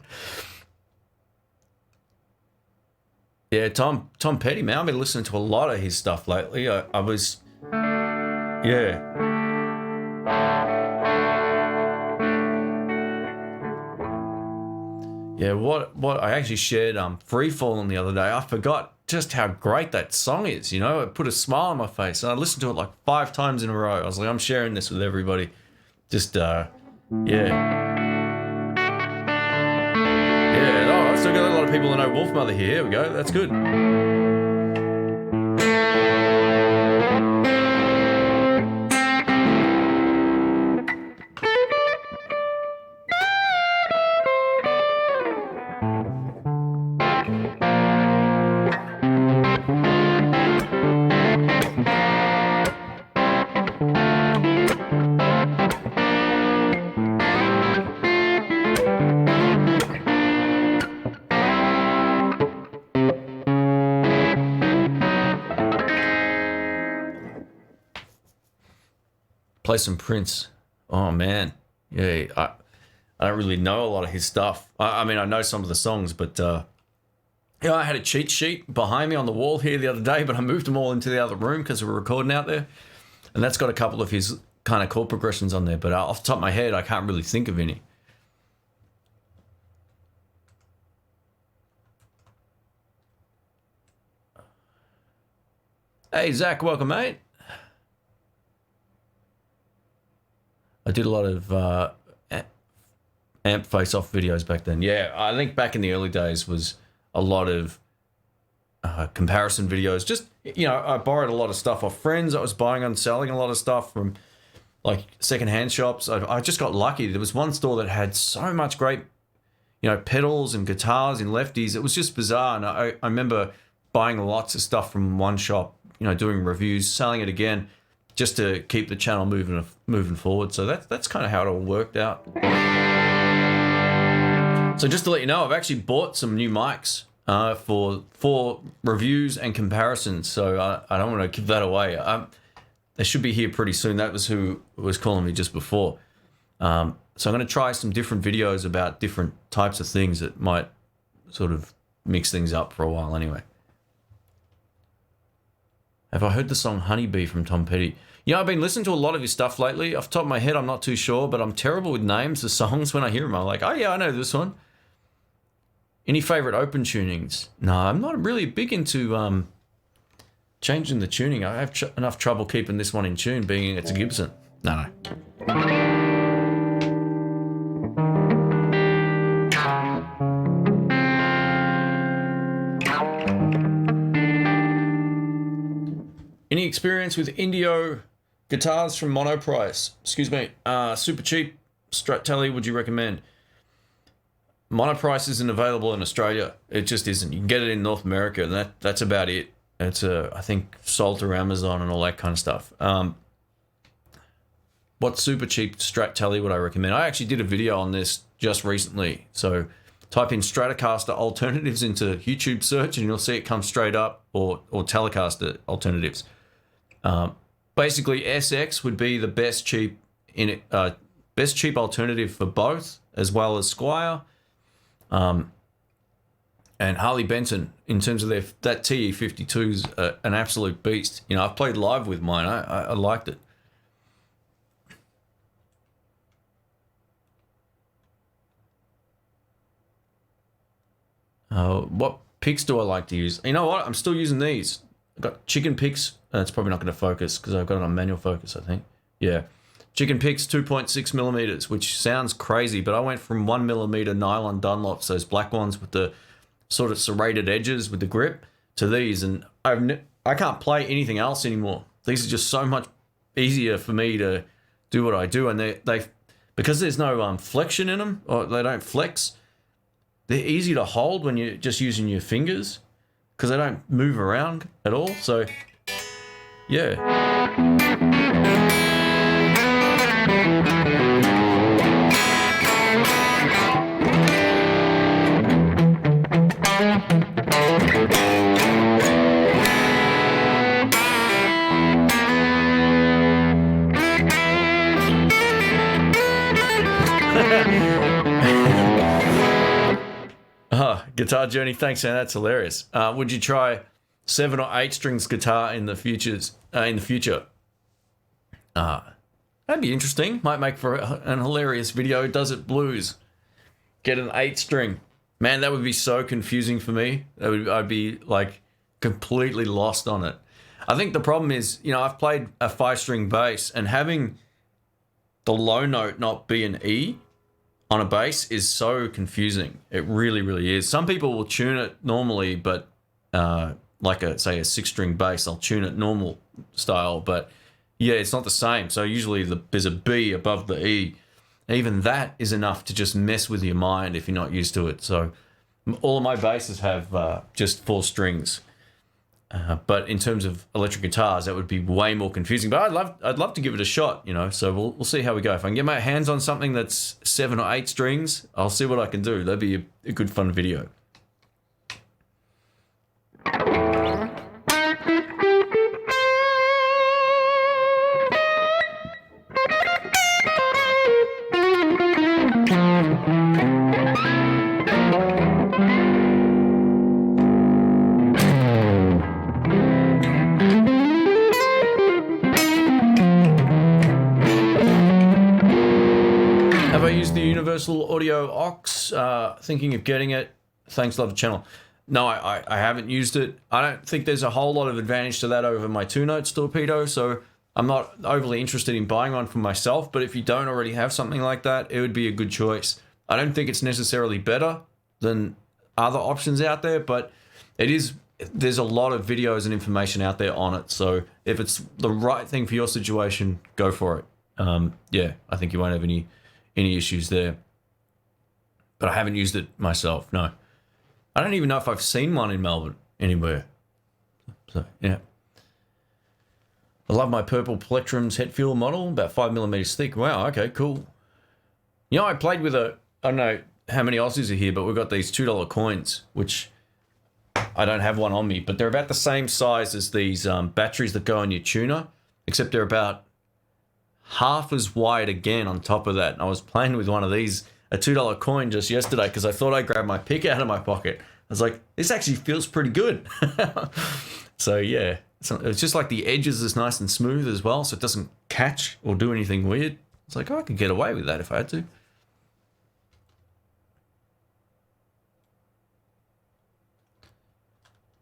Yeah, Tom Petty, man. I've been listening to a lot of his stuff lately. I was... Yeah. Yeah, what I actually shared Free Fallin' the other day. I forgot just how great that song is, you know? It put a smile on my face. And I listened to it like 5 times in a row. I was like, I'm sharing this with everybody. Just, yeah. Yeah, I still got a lot of got people that know Wolfmother here. Here we go. That's good. Play some Prince. Oh man, yeah. I don't really know a lot of his stuff. I mean, I know some of the songs, but I had a cheat sheet behind me on the wall here the other day, but I moved them all into the other room because we were recording out there, and that's got a couple of his kind of chord progressions on there. But off the top of my head, I can't really think of any. Hey Zach, welcome, mate. I did a lot of amp face-off videos back then. Yeah, I think back in the early days was a lot of comparison videos. Just, I borrowed a lot of stuff off friends. I was buying and selling a lot of stuff from like secondhand shops. I just got lucky. There was one store that had so much great, pedals and guitars and lefties. It was just bizarre. And I remember buying lots of stuff from one shop, doing reviews, selling it again, just to keep the channel moving forward. So that's kind of how it all worked out. So just to let you know, I've actually bought some new mics for reviews and comparisons. So I don't want to give that away. They should be here pretty soon. That was who was calling me just before. So I'm going to try some different videos about different types of things that might sort of mix things up for a while anyway. Have I heard the song Honeybee from Tom Petty? I've been listening to a lot of his stuff lately. Off the top of my head, I'm not too sure, but I'm terrible with names of songs. When I hear them, I'm like, oh yeah, I know this one. Any favorite open tunings? No, I'm not really big into changing the tuning. I have enough trouble keeping this one in tune, being it's a Gibson. No. Any experience with Indio guitars from Monoprice? Excuse me. Super cheap Strat Tele, would you recommend? Monoprice isn't available in Australia. It just isn't. You can get it in North America, and that's about it. It's I think sold through Amazon and all that kind of stuff. What super cheap Strat Tele would I recommend? I actually did a video on this just recently. So type in Stratocaster alternatives into YouTube search, and you'll see it come straight up, or Telecaster alternatives. Basically, SX would be the best cheap alternative for both, as well as Squier, and Harley Benton. In terms of that TE52 is an absolute beast. I've played live with mine. I liked it. What picks do I like to use? You know what? I'm still using these. I've got chicken picks. It's probably not going to focus because I've got it on manual focus, I think. Yeah. Chicken picks 2.6 millimeters, which sounds crazy, but I went from 1 millimeter nylon Dunlops, those black ones with the sort of serrated edges with the grip, to these, and I can't play anything else anymore. These are just so much easier for me to do what I do, and they because there's no flexion in them, or they don't flex. They're easy to hold when you're just using your fingers because they don't move around at all. So, yeah. Guitar Journey, thanks, man. That's hilarious. Would you try 7 or 8 strings guitar in the future? That'd be interesting. Might make for an hilarious video. Does it blues? Get an 8 string. Man, that would be so confusing for me. I'd be like completely lost on it. I think the problem is, I've played a 5-string bass, and having the low note not be an E, on a bass is so confusing. It really, really is. Some people will tune it normally, but like say a 6-string bass, they'll tune it normal style, but yeah, it's not the same. So usually there's a B above the E. Even that is enough to just mess with your mind if you're not used to it. So all of my basses have just 4 strings. But in terms of electric guitars, that would be way more confusing. But I'd love to give it a shot, you know. So we'll see how we go. If I can get my hands on something that's 7 or 8 strings, I'll see what I can do. That'd be a good fun video. Have I used the Universal Audio aux? Thinking of getting it. Thanks, love the channel. No, I haven't used it. I don't think there's a whole lot of advantage to that over my 2-notes torpedo, so I'm not overly interested in buying one for myself, but if you don't already have something like that, it would be a good choice. I don't think it's necessarily better than other options out there, but there's a lot of videos and information out there on it, so if it's the right thing for your situation, go for it. Yeah, I think you won't have any issues there. But I haven't used it myself, no. I don't even know if I've seen one in Melbourne anywhere. So, yeah. I love my purple Plectrum's het fuel model, about 5mm thick. Wow, okay, cool. You know, I played with I don't know how many Aussies are here, but we've got these $2 coins, which I don't have one on me, but they're about the same size as these batteries that go on your tuner, except they're about half as wide again on top of that. And I was playing with one of these, a $2 coin, just yesterday because I thought I grabbed my pick out of my pocket. I was like, this actually feels pretty good. So yeah, it's just like the edges is nice and smooth as well, so it doesn't catch or do anything weird. It's like, oh, I could get away with that if I had to.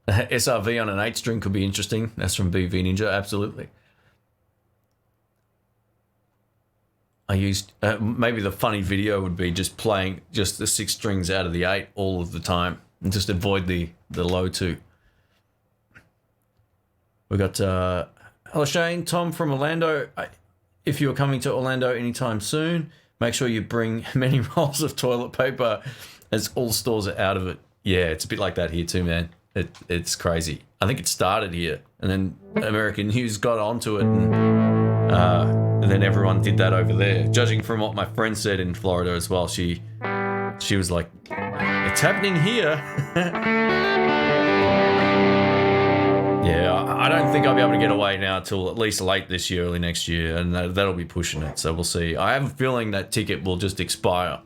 SRV on an 8-string could be interesting. That's from BV Ninja, absolutely. I used, maybe the funny video would be just playing just the 6 strings out of the 8 all of the time and just avoid the low 2. We got, hello Shane, Tom from Orlando. If you're coming to Orlando anytime soon, make sure you bring many rolls of toilet paper as all stores are out of it. Yeah, it's a bit like that here too, man. It's crazy. I think it started here and then American News got onto it and then everyone did that over there. Judging from what my friend said in Florida as well, she was like, it's happening here. Yeah, I don't think I'll be able to get away now till at least late this year, early next year, and that'll be pushing it, so we'll see. I have a feeling that ticket will just expire,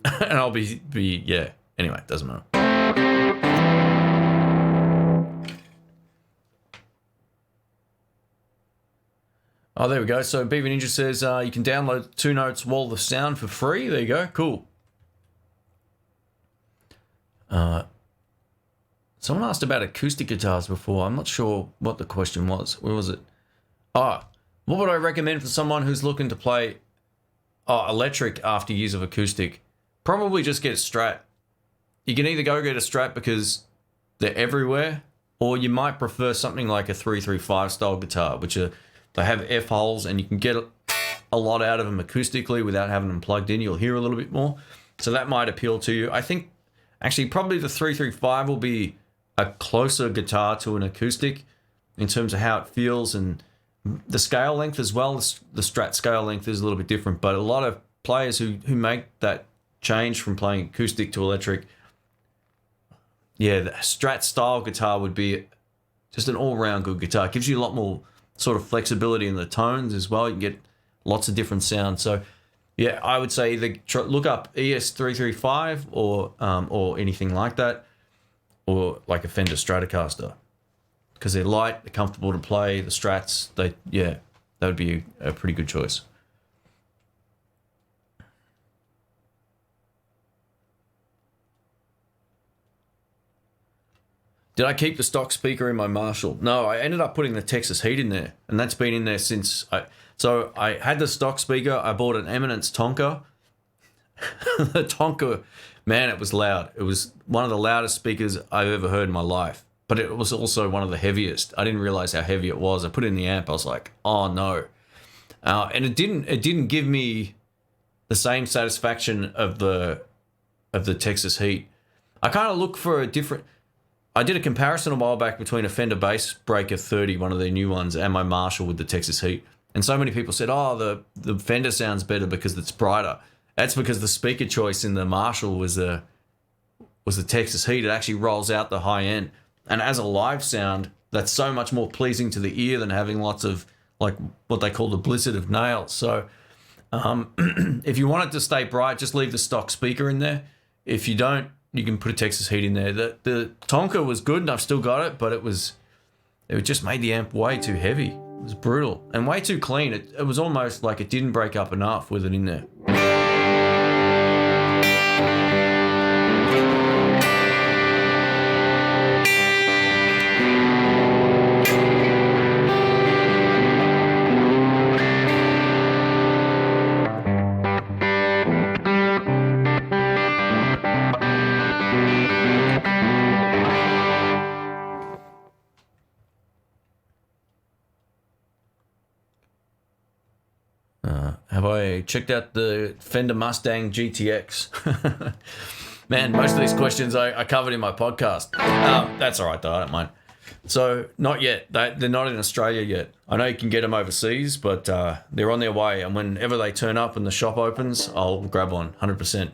and I'll be yeah. Anyway, it doesn't matter. Oh, there we go. So Beaver Ninja says you can download 2-Notes Wall of Sound for free. There you go. Cool. Someone asked about acoustic guitars before. I'm not sure what the question was. Where was it? What would I recommend for someone who's looking to play electric after years of acoustic? Probably just get a Strat. You can either go get a Strat because they're everywhere, or you might prefer something like a 335 style guitar, which they have F holes and you can get a lot out of them acoustically without having them plugged in. You'll hear a little bit more. So that might appeal to you. I think actually probably the 335 will be a closer guitar to an acoustic in terms of how it feels and the scale length as well. The Strat scale length is a little bit different, but a lot of players who make that change from playing acoustic to electric, yeah, the Strat style guitar would be just an all-round good guitar. It gives you a lot more sort of flexibility in the tones as well. You can get lots of different sounds. So yeah, I would say either look up ES335 or anything like that, or like a Fender Stratocaster, because they're light, they're comfortable to play. The Strats, that would be a pretty good choice. Did I keep the stock speaker in my Marshall? No, I ended up putting the Texas Heat in there, and that's been in there since. So I had the stock speaker. I bought an Eminence Tonka, The Tonka, man, it was loud. It was one of the loudest speakers I've ever heard in my life, but it was also one of the heaviest. I didn't realize how heavy it was. I put it in the amp. I was like, oh no. And it didn't give me the same satisfaction of the Texas Heat. I kind of look for a different. I did a comparison a while back between a Fender Bass Breaker 30, one of their new ones, and my Marshall with the Texas Heat. And so many people said, oh, the Fender sounds better because it's brighter. That's because the speaker choice in the Marshall was the Texas Heat. It actually rolls out the high end. And as a live sound, that's so much more pleasing to the ear than having lots of, like, what they call the blizzard of nails. So if you want it to stay bright, just leave the stock speaker in there. If you don't, you can put a Texas Heat in there. The Tonka was good, and I've still got it, but it just made the amp way too heavy. It was brutal and way too clean. It was almost like it didn't break up enough with it in there. Have I checked out the Fender Mustang GTX? Man, most of these questions I covered in my podcast. That's all right, though. I don't mind. So, not yet. They're not in Australia yet. I know you can get them overseas, but they're on their way. And whenever they turn up and the shop opens, I'll grab one, 100%.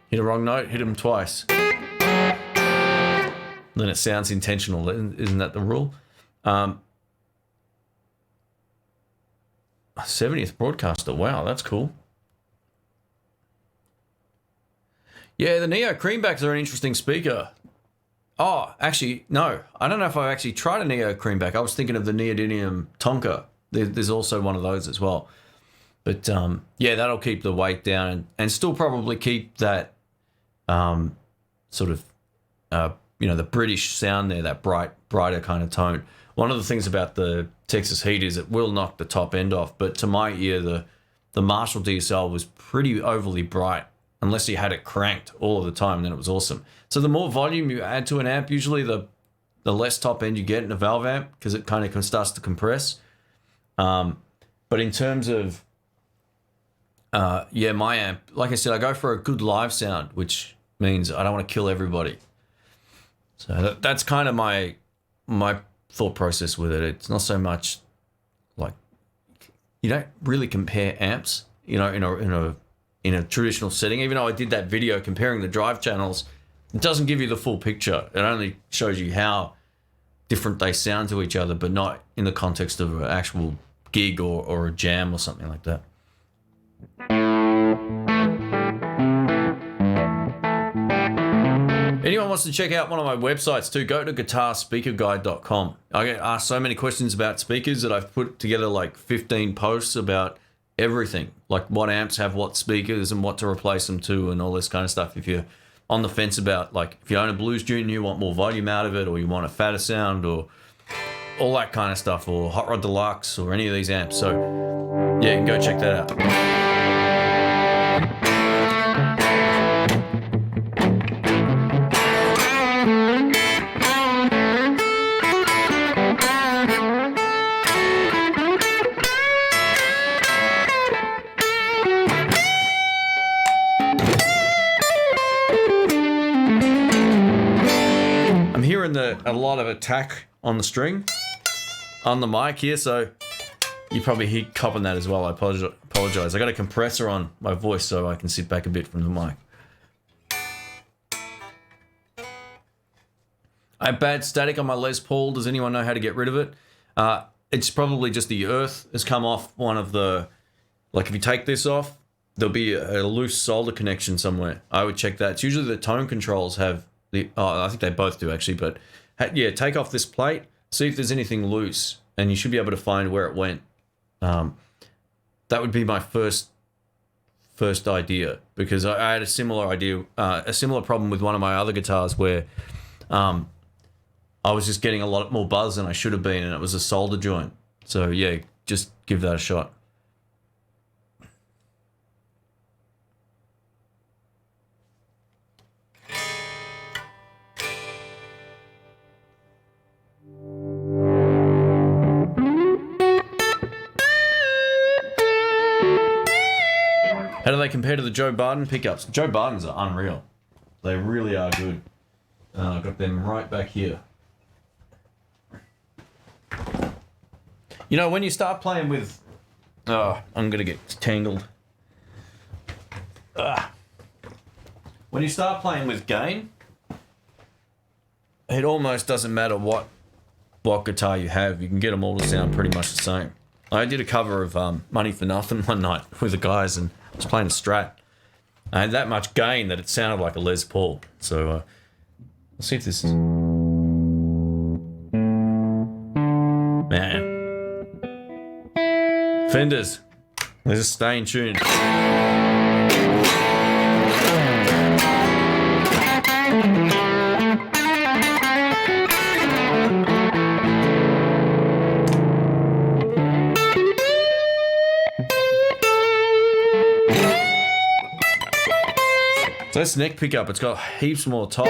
Hit a wrong note, hit them twice. Then it sounds intentional. Isn't that the rule? 70th broadcaster. Wow, that's cool. Yeah, the Neo Creambacks are an interesting speaker. Oh, actually, no. I don't know if I've actually tried a Neo Creamback. I was thinking of the Neodymium Tonka. There's also one of those as well. But yeah, that'll keep the weight down and still probably keep that sort of, the British sound there, that brighter kind of tone. One of the things about the Texas Heat is it will knock the top end off, but to my ear, the Marshall DSL was pretty overly bright. Unless you had it cranked all of the time, then it was awesome. So the more volume you add to an amp, usually the less top end you get in a valve amp because it kind of starts to compress. But in terms of, my amp, like I said, I go for a good live sound, which means I don't want to kill everybody. So that's kind of my thought process with it. It's not so much like you don't really compare amps, in a traditional setting. Even though I did that video comparing the drive channels, it doesn't give you the full picture. It only shows you how different they sound to each other, but not in the context of an actual gig or a jam or something like that. Anyone wants to check out one of my websites too, go to guitarspeakerguide.com. I get asked so many questions about speakers that I've put together like 15 posts about everything, like what amps have what speakers and what to replace them to and all this kind of stuff. If you're on the fence about, like, if you own a Blues Junior, you want more volume out of it, or you want a fatter sound, or all that kind of stuff, or Hot Rod Deluxe, or any of these amps. So yeah, you can go check that out. A lot of attack on the string on the mic here, so you probably hear copping that as well. I apologize. I got a compressor on my voice so I can sit back a bit from the mic. I have bad static on my Les Paul. Does anyone know how to get rid of it? It's probably just the earth has come off one of the, like, if you take this off, there'll be a loose solder connection somewhere. I would check that. It's usually the tone controls have I think they both do actually, but yeah, take off this plate, see if there's anything loose, and you should be able to find where it went. That would be my first first idea, because I had a similar idea, a similar problem with one of my other guitars where I was just getting a lot more buzz than I should have been, and it was a solder joint. So yeah, just give that a shot. How do they compare to the Joe Barden pickups? Joe Bardens are unreal. They really are good. I've got them right back here. You know, when you start playing with... Oh, I'm going to get tangled. When you start playing with gain, it almost doesn't matter what guitar you have. You can get them all to sound pretty much the same. I did a cover of Money for Nothing one night with the guys, and I was playing a Strat. I had that much gain that it sounded like a Les Paul. So let's see if this is... Man. Fenders. Let's just stay in tune. So this neck pickup, it's got heaps more tops.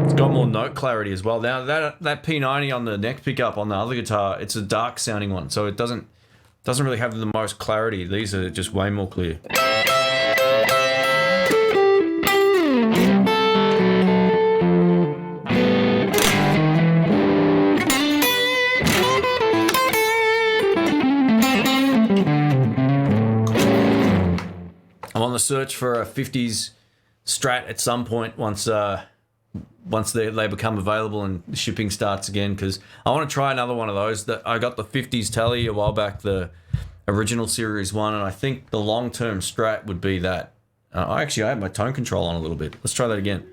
It's got more note clarity as well. Now that P90 on the neck pickup on the other guitar, it's a dark sounding one, so it doesn't really have the most clarity. These are just way more clear. I'm on the search for a 50s Strat at some point once they become available and the shipping starts again, because I want to try another one of those. That I got the 50s Tele a while back, the original series one, and I think the long-term Strat would be that. I had my tone control on a little bit. Let's try that again.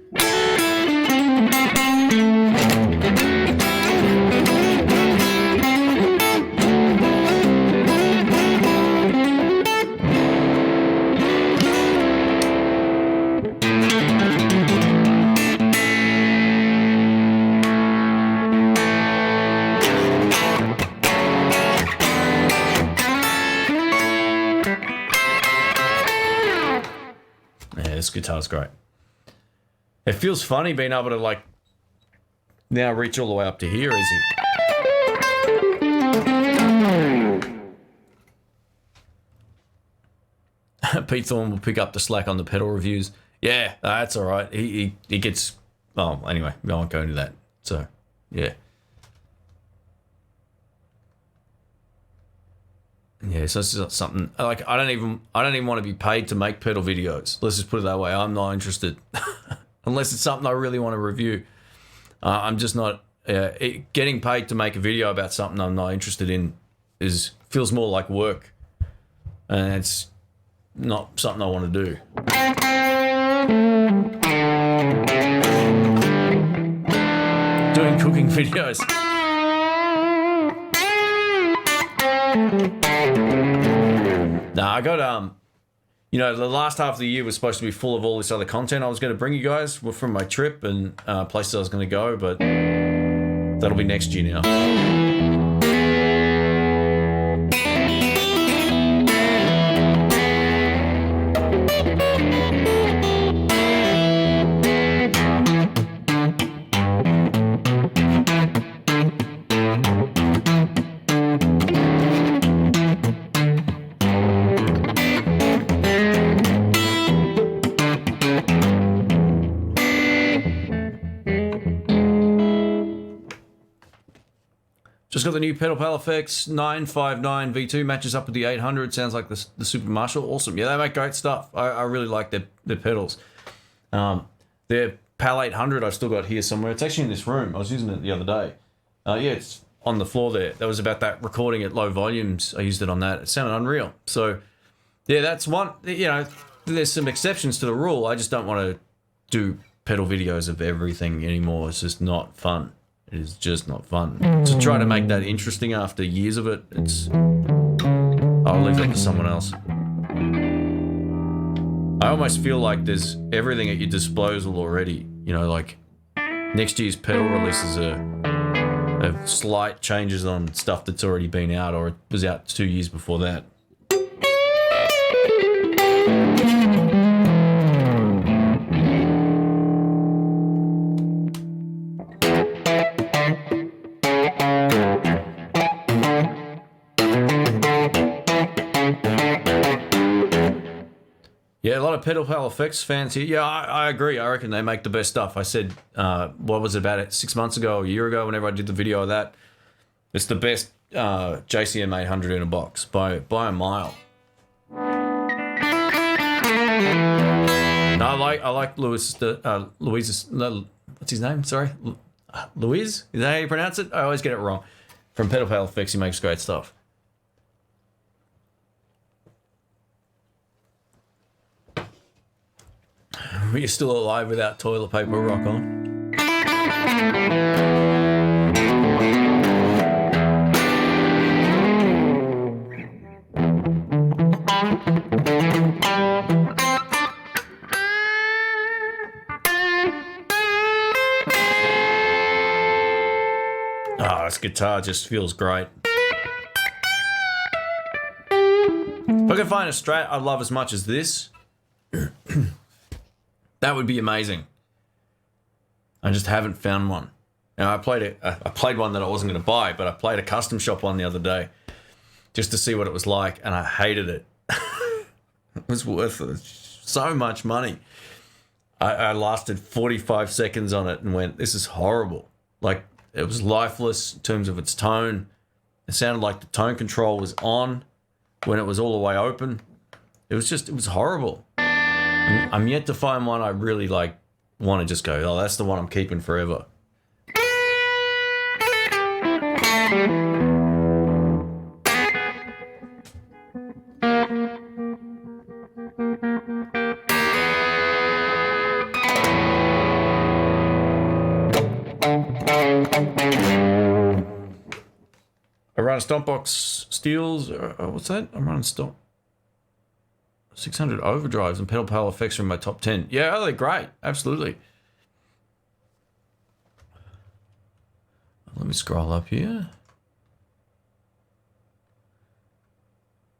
This guitar's great. It feels funny being able to like now reach all the way up to here, is it? Pete Thorne will pick up the slack on the pedal reviews. Yeah, that's all right. He gets... Oh, anyway, I won't go into that. So, yeah. Yeah, so it's just something like I don't even want to be paid to make pedal videos. Let's just put it that way. I'm not interested, unless it's something I really want to review. I'm just not getting paid to make a video about something I'm not interested in. Feels more like work, and it's not something I want to do. Doing cooking videos. Nah, I got the last half of the year was supposed to be full of all this other content I was going to bring you guys from my trip and places I was going to go, but that'll be next year now. Just got the new Pedal Pal Effects 959 V2, matches up with the 800. Sounds like the Super Marshall. Awesome. Yeah, they make great stuff. I really like their pedals. Their PAL 800 I've still got here somewhere. It's actually in this room. I was using it the other day. Yeah, it's on the floor there. That was about that recording at low volumes. I used it on that. It sounded unreal. So, yeah, that's one. There's some exceptions to the rule. I just don't want to do pedal videos of everything anymore. It's just not fun. It is just not fun. To try to make that interesting after years of it, I'll leave that to someone else. I almost feel like there's everything at your disposal already. You know, like next year's pedal releases are slight changes on stuff that's already been out or it was out 2 years before that. Yeah, a lot of Pedal Pal Effects fans here. Yeah, I agree. I reckon they make the best stuff. I said, what was it, about it 6 months ago, a year ago, whenever I did the video of that. It's the best JCM 800 in a box by a mile. No, I like Louis. What's his name? Sorry, Louis. Is that how you pronounce it? I always get it wrong. From Pedal Pal Effects, he makes great stuff. You're still alive without toilet paper, rock on. Oh, this guitar just feels great. If I could find a Strat I love as much as this, that would be amazing. I just haven't found one. Now I played one that I wasn't going to buy, but I played a custom shop one the other day just to see what it was like, and I hated it. It was worth so much money. I lasted 45 seconds on it and went, this is horrible. Like, it was lifeless in terms of its tone. It sounded like the tone control was on when it was all the way open. It was horrible. I'm yet to find one I really like, want to just go, oh, that's the one I'm keeping forever. I run a Stompbox Steels. What's that? I'm running Stomp. 600 overdrives and Pedal Pal Effects are in my top 10. Yeah, they're great. Absolutely. Let me scroll up here.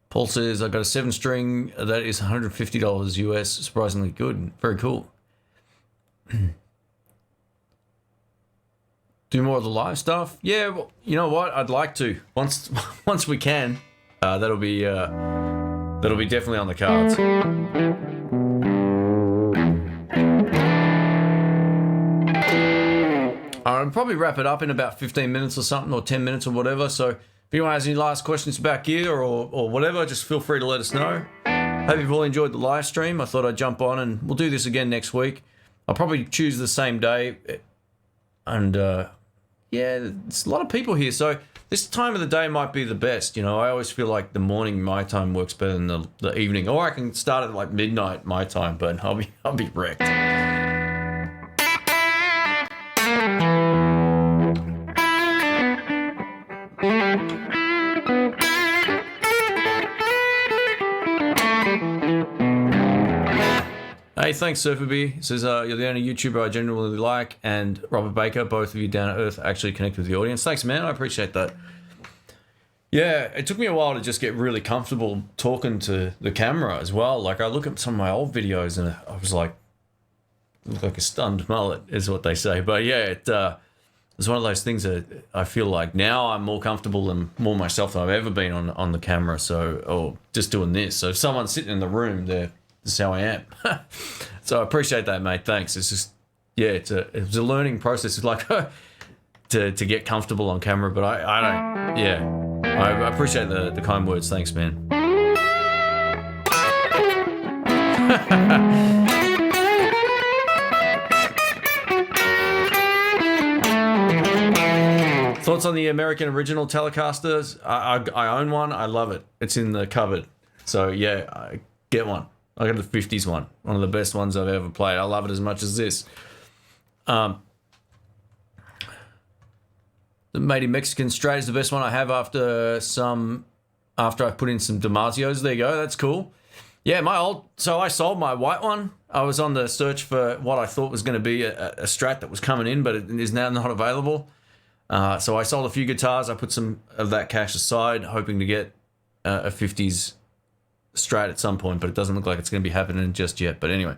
Paul says, I got a 7-string that is $150 US. Surprisingly good. Very cool. Do more of the live stuff? Yeah, well, you know what? I'd like to. Once we can. That'll be definitely on the cards. I'll probably wrap it up in about 15 minutes or something, or 10 minutes or whatever. So if anyone has any last questions about gear or whatever, just feel free to let us know. Hope you've all enjoyed the live stream. I thought I'd jump on and we'll do this again next week. I'll probably choose the same day. And yeah, there's a lot of people here. So this time of the day might be the best. You know, I always feel like the morning my time works better than the evening. Or I can start at like midnight my time, but I'll be wrecked. Hey, thanks, Surferby. He says, you're the only YouTuber I genuinely like, and Robert Baker, both of you down to earth, actually connect with the audience. Thanks, man. I appreciate that. Yeah, it took me a while to just get really comfortable talking to the camera as well. Like, I look at some of my old videos and I was like, look like a stunned mullet is what they say. But yeah, it's one of those things that I feel like now I'm more comfortable and more myself than I've ever been on the camera. So, or just doing this. So if someone's sitting in the room, this is how I am. So I appreciate that, mate. Thanks. It's just, yeah, it was a learning process. It's like to get comfortable on camera, but I don't, yeah. I appreciate the kind words. Thanks, man. Thoughts on the American original Telecasters? I own one. I love it. It's in the cupboard. So yeah, get one. I got the 50s one of the best ones I've ever played. I love it as much as this. The Made in Mexican Strat is the best one I have after I put in some Damasio's. There you go. That's cool. Yeah, so I sold my white one. I was on the search for what I thought was going to be a Strat that was coming in, but it is now not available. So I sold a few guitars. I put some of that cash aside, hoping to get a 50s Strat at some point, but it doesn't look like it's going to be happening just yet. But anyway,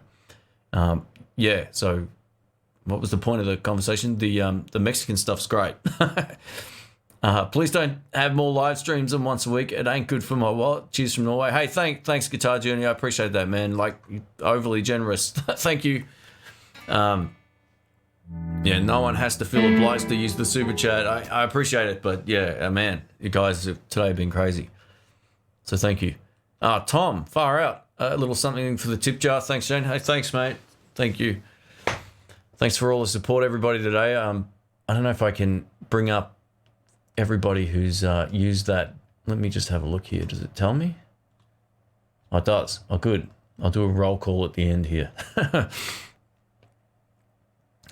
yeah, so what was the point of the conversation? The Mexican stuff's great. Please don't have more live streams than once a week. It ain't good for my wallet. Cheers from Norway. Hey, thanks Guitar Journey. I appreciate that, man. Like, overly generous. Thank you. Yeah, no one has to feel obliged to use the super chat. I appreciate it, but yeah, man, you guys have today been crazy. So thank you. Tom, far out. A little something for the tip jar. Thanks, Jane. Hey, thanks, mate. Thank you. Thanks for all the support, everybody, today. I don't know if I can bring up everybody who's used that. Let me just have a look here. Does it tell me? Oh, it does. Oh, good. I'll do a roll call at the end here.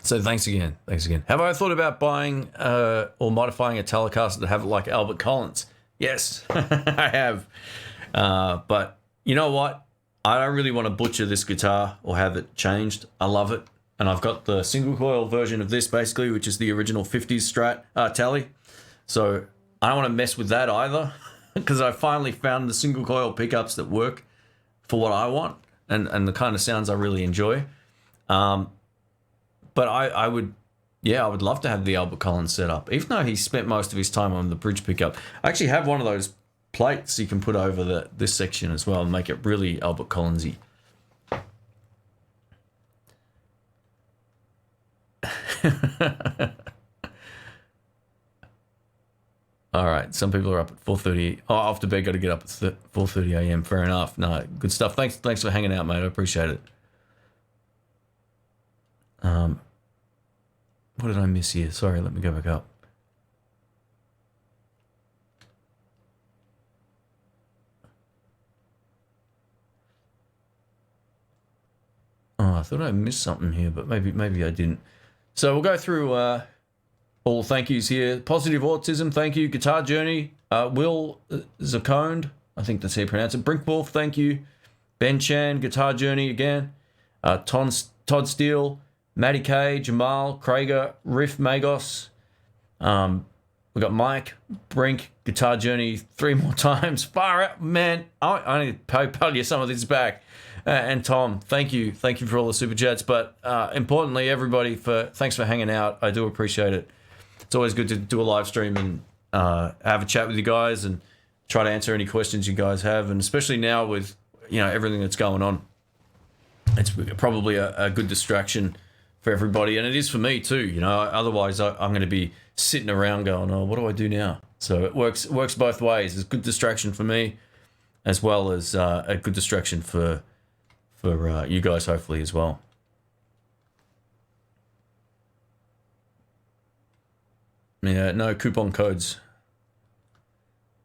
So thanks again. Have I thought about buying or modifying a Telecaster to have it like Albert Collins? Yes, I have. But you know what? I don't really want to butcher this guitar or have it changed. I love it. And I've got the single coil version of this, basically, which is the original 50s Strat Tele. So I don't want to mess with that either, because I finally found the single coil pickups that work for what I want and the kind of sounds I really enjoy. But I would love to have the Albert Collins set up, even though he spent most of his time on the bridge pickup. I actually have one of those plates you can put over this section as well and make it really Albert Collins-y. All right, some people are up at 4:30. Oh, after bed, got to get up at 4:30 a.m. Fair enough. No, good stuff. Thanks for hanging out, mate. I appreciate it. What did I miss here? Sorry, let me go back up. Oh, I thought I missed something here, but maybe I didn't. So we'll go through all thank yous here. Positive Autism, thank you. Guitar Journey, Will Zaconed, I think that's how you pronounce it. Brinkwolf, thank you. Ben Chan, Guitar Journey again. Todd Steele, Matty K, Jamal, Krager, Riff Magos. We got Mike, Brink, Guitar Journey 3 more times. Far out, man. I need to pay you some of this back. And Tom, thank you for all the super chats. But importantly, everybody, thanks for hanging out. I do appreciate it. It's always good to do a live stream and have a chat with you guys and try to answer any questions you guys have. And especially now with everything that's going on, it's probably a good distraction for everybody, and it is for me too. Otherwise I'm going to be sitting around going, "Oh, what do I do now?" So it works both ways. It's a good distraction for me, as well as a good distraction for you guys, hopefully, as well. Yeah, no coupon codes.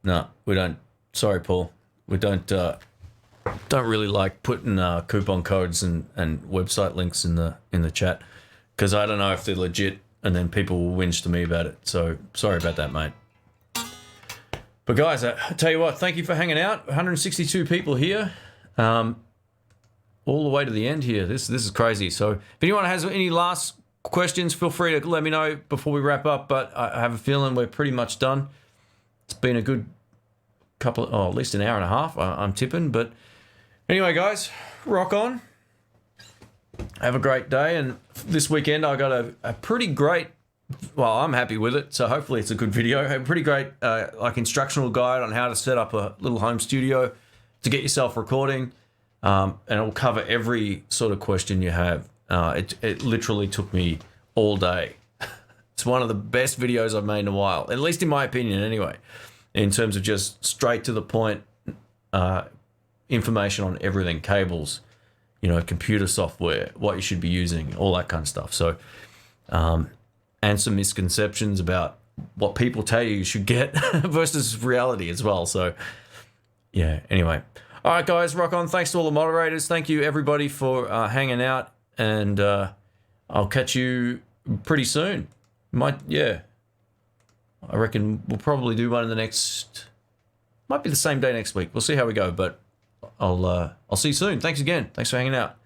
No, we don't. Sorry, Paul. We don't really like putting coupon codes and website links in the chat, because I don't know if they're legit, and then people will whinge to me about it. So sorry about that, mate. But guys, I tell you what, thank you for hanging out. 162 people here. All the way to the end here. This is crazy. So if anyone has any last questions, feel free to let me know before we wrap up. But I have a feeling we're pretty much done. It's been a good at least an hour and a half, I'm tipping. But anyway, guys, rock on. Have a great day. And this weekend I got a pretty great, well, I'm happy with it. So hopefully it's a good video. A pretty great instructional guide on how to set up a little home studio to get yourself recording. And it'll cover every sort of question you have. It literally took me all day. It's one of the best videos I've made in a while, at least in my opinion anyway, in terms of just straight to the point information on everything, cables, computer software, what you should be using, all that kind of stuff. So, and some misconceptions about what people tell you should get versus reality as well. So, yeah, anyway. All right, guys, rock on. Thanks to all the moderators. Thank you, everybody, for hanging out. And I'll catch you pretty soon. I reckon we'll probably do one in the next... Might be the same day next week. We'll see how we go, but I'll see you soon. Thanks again. Thanks for hanging out.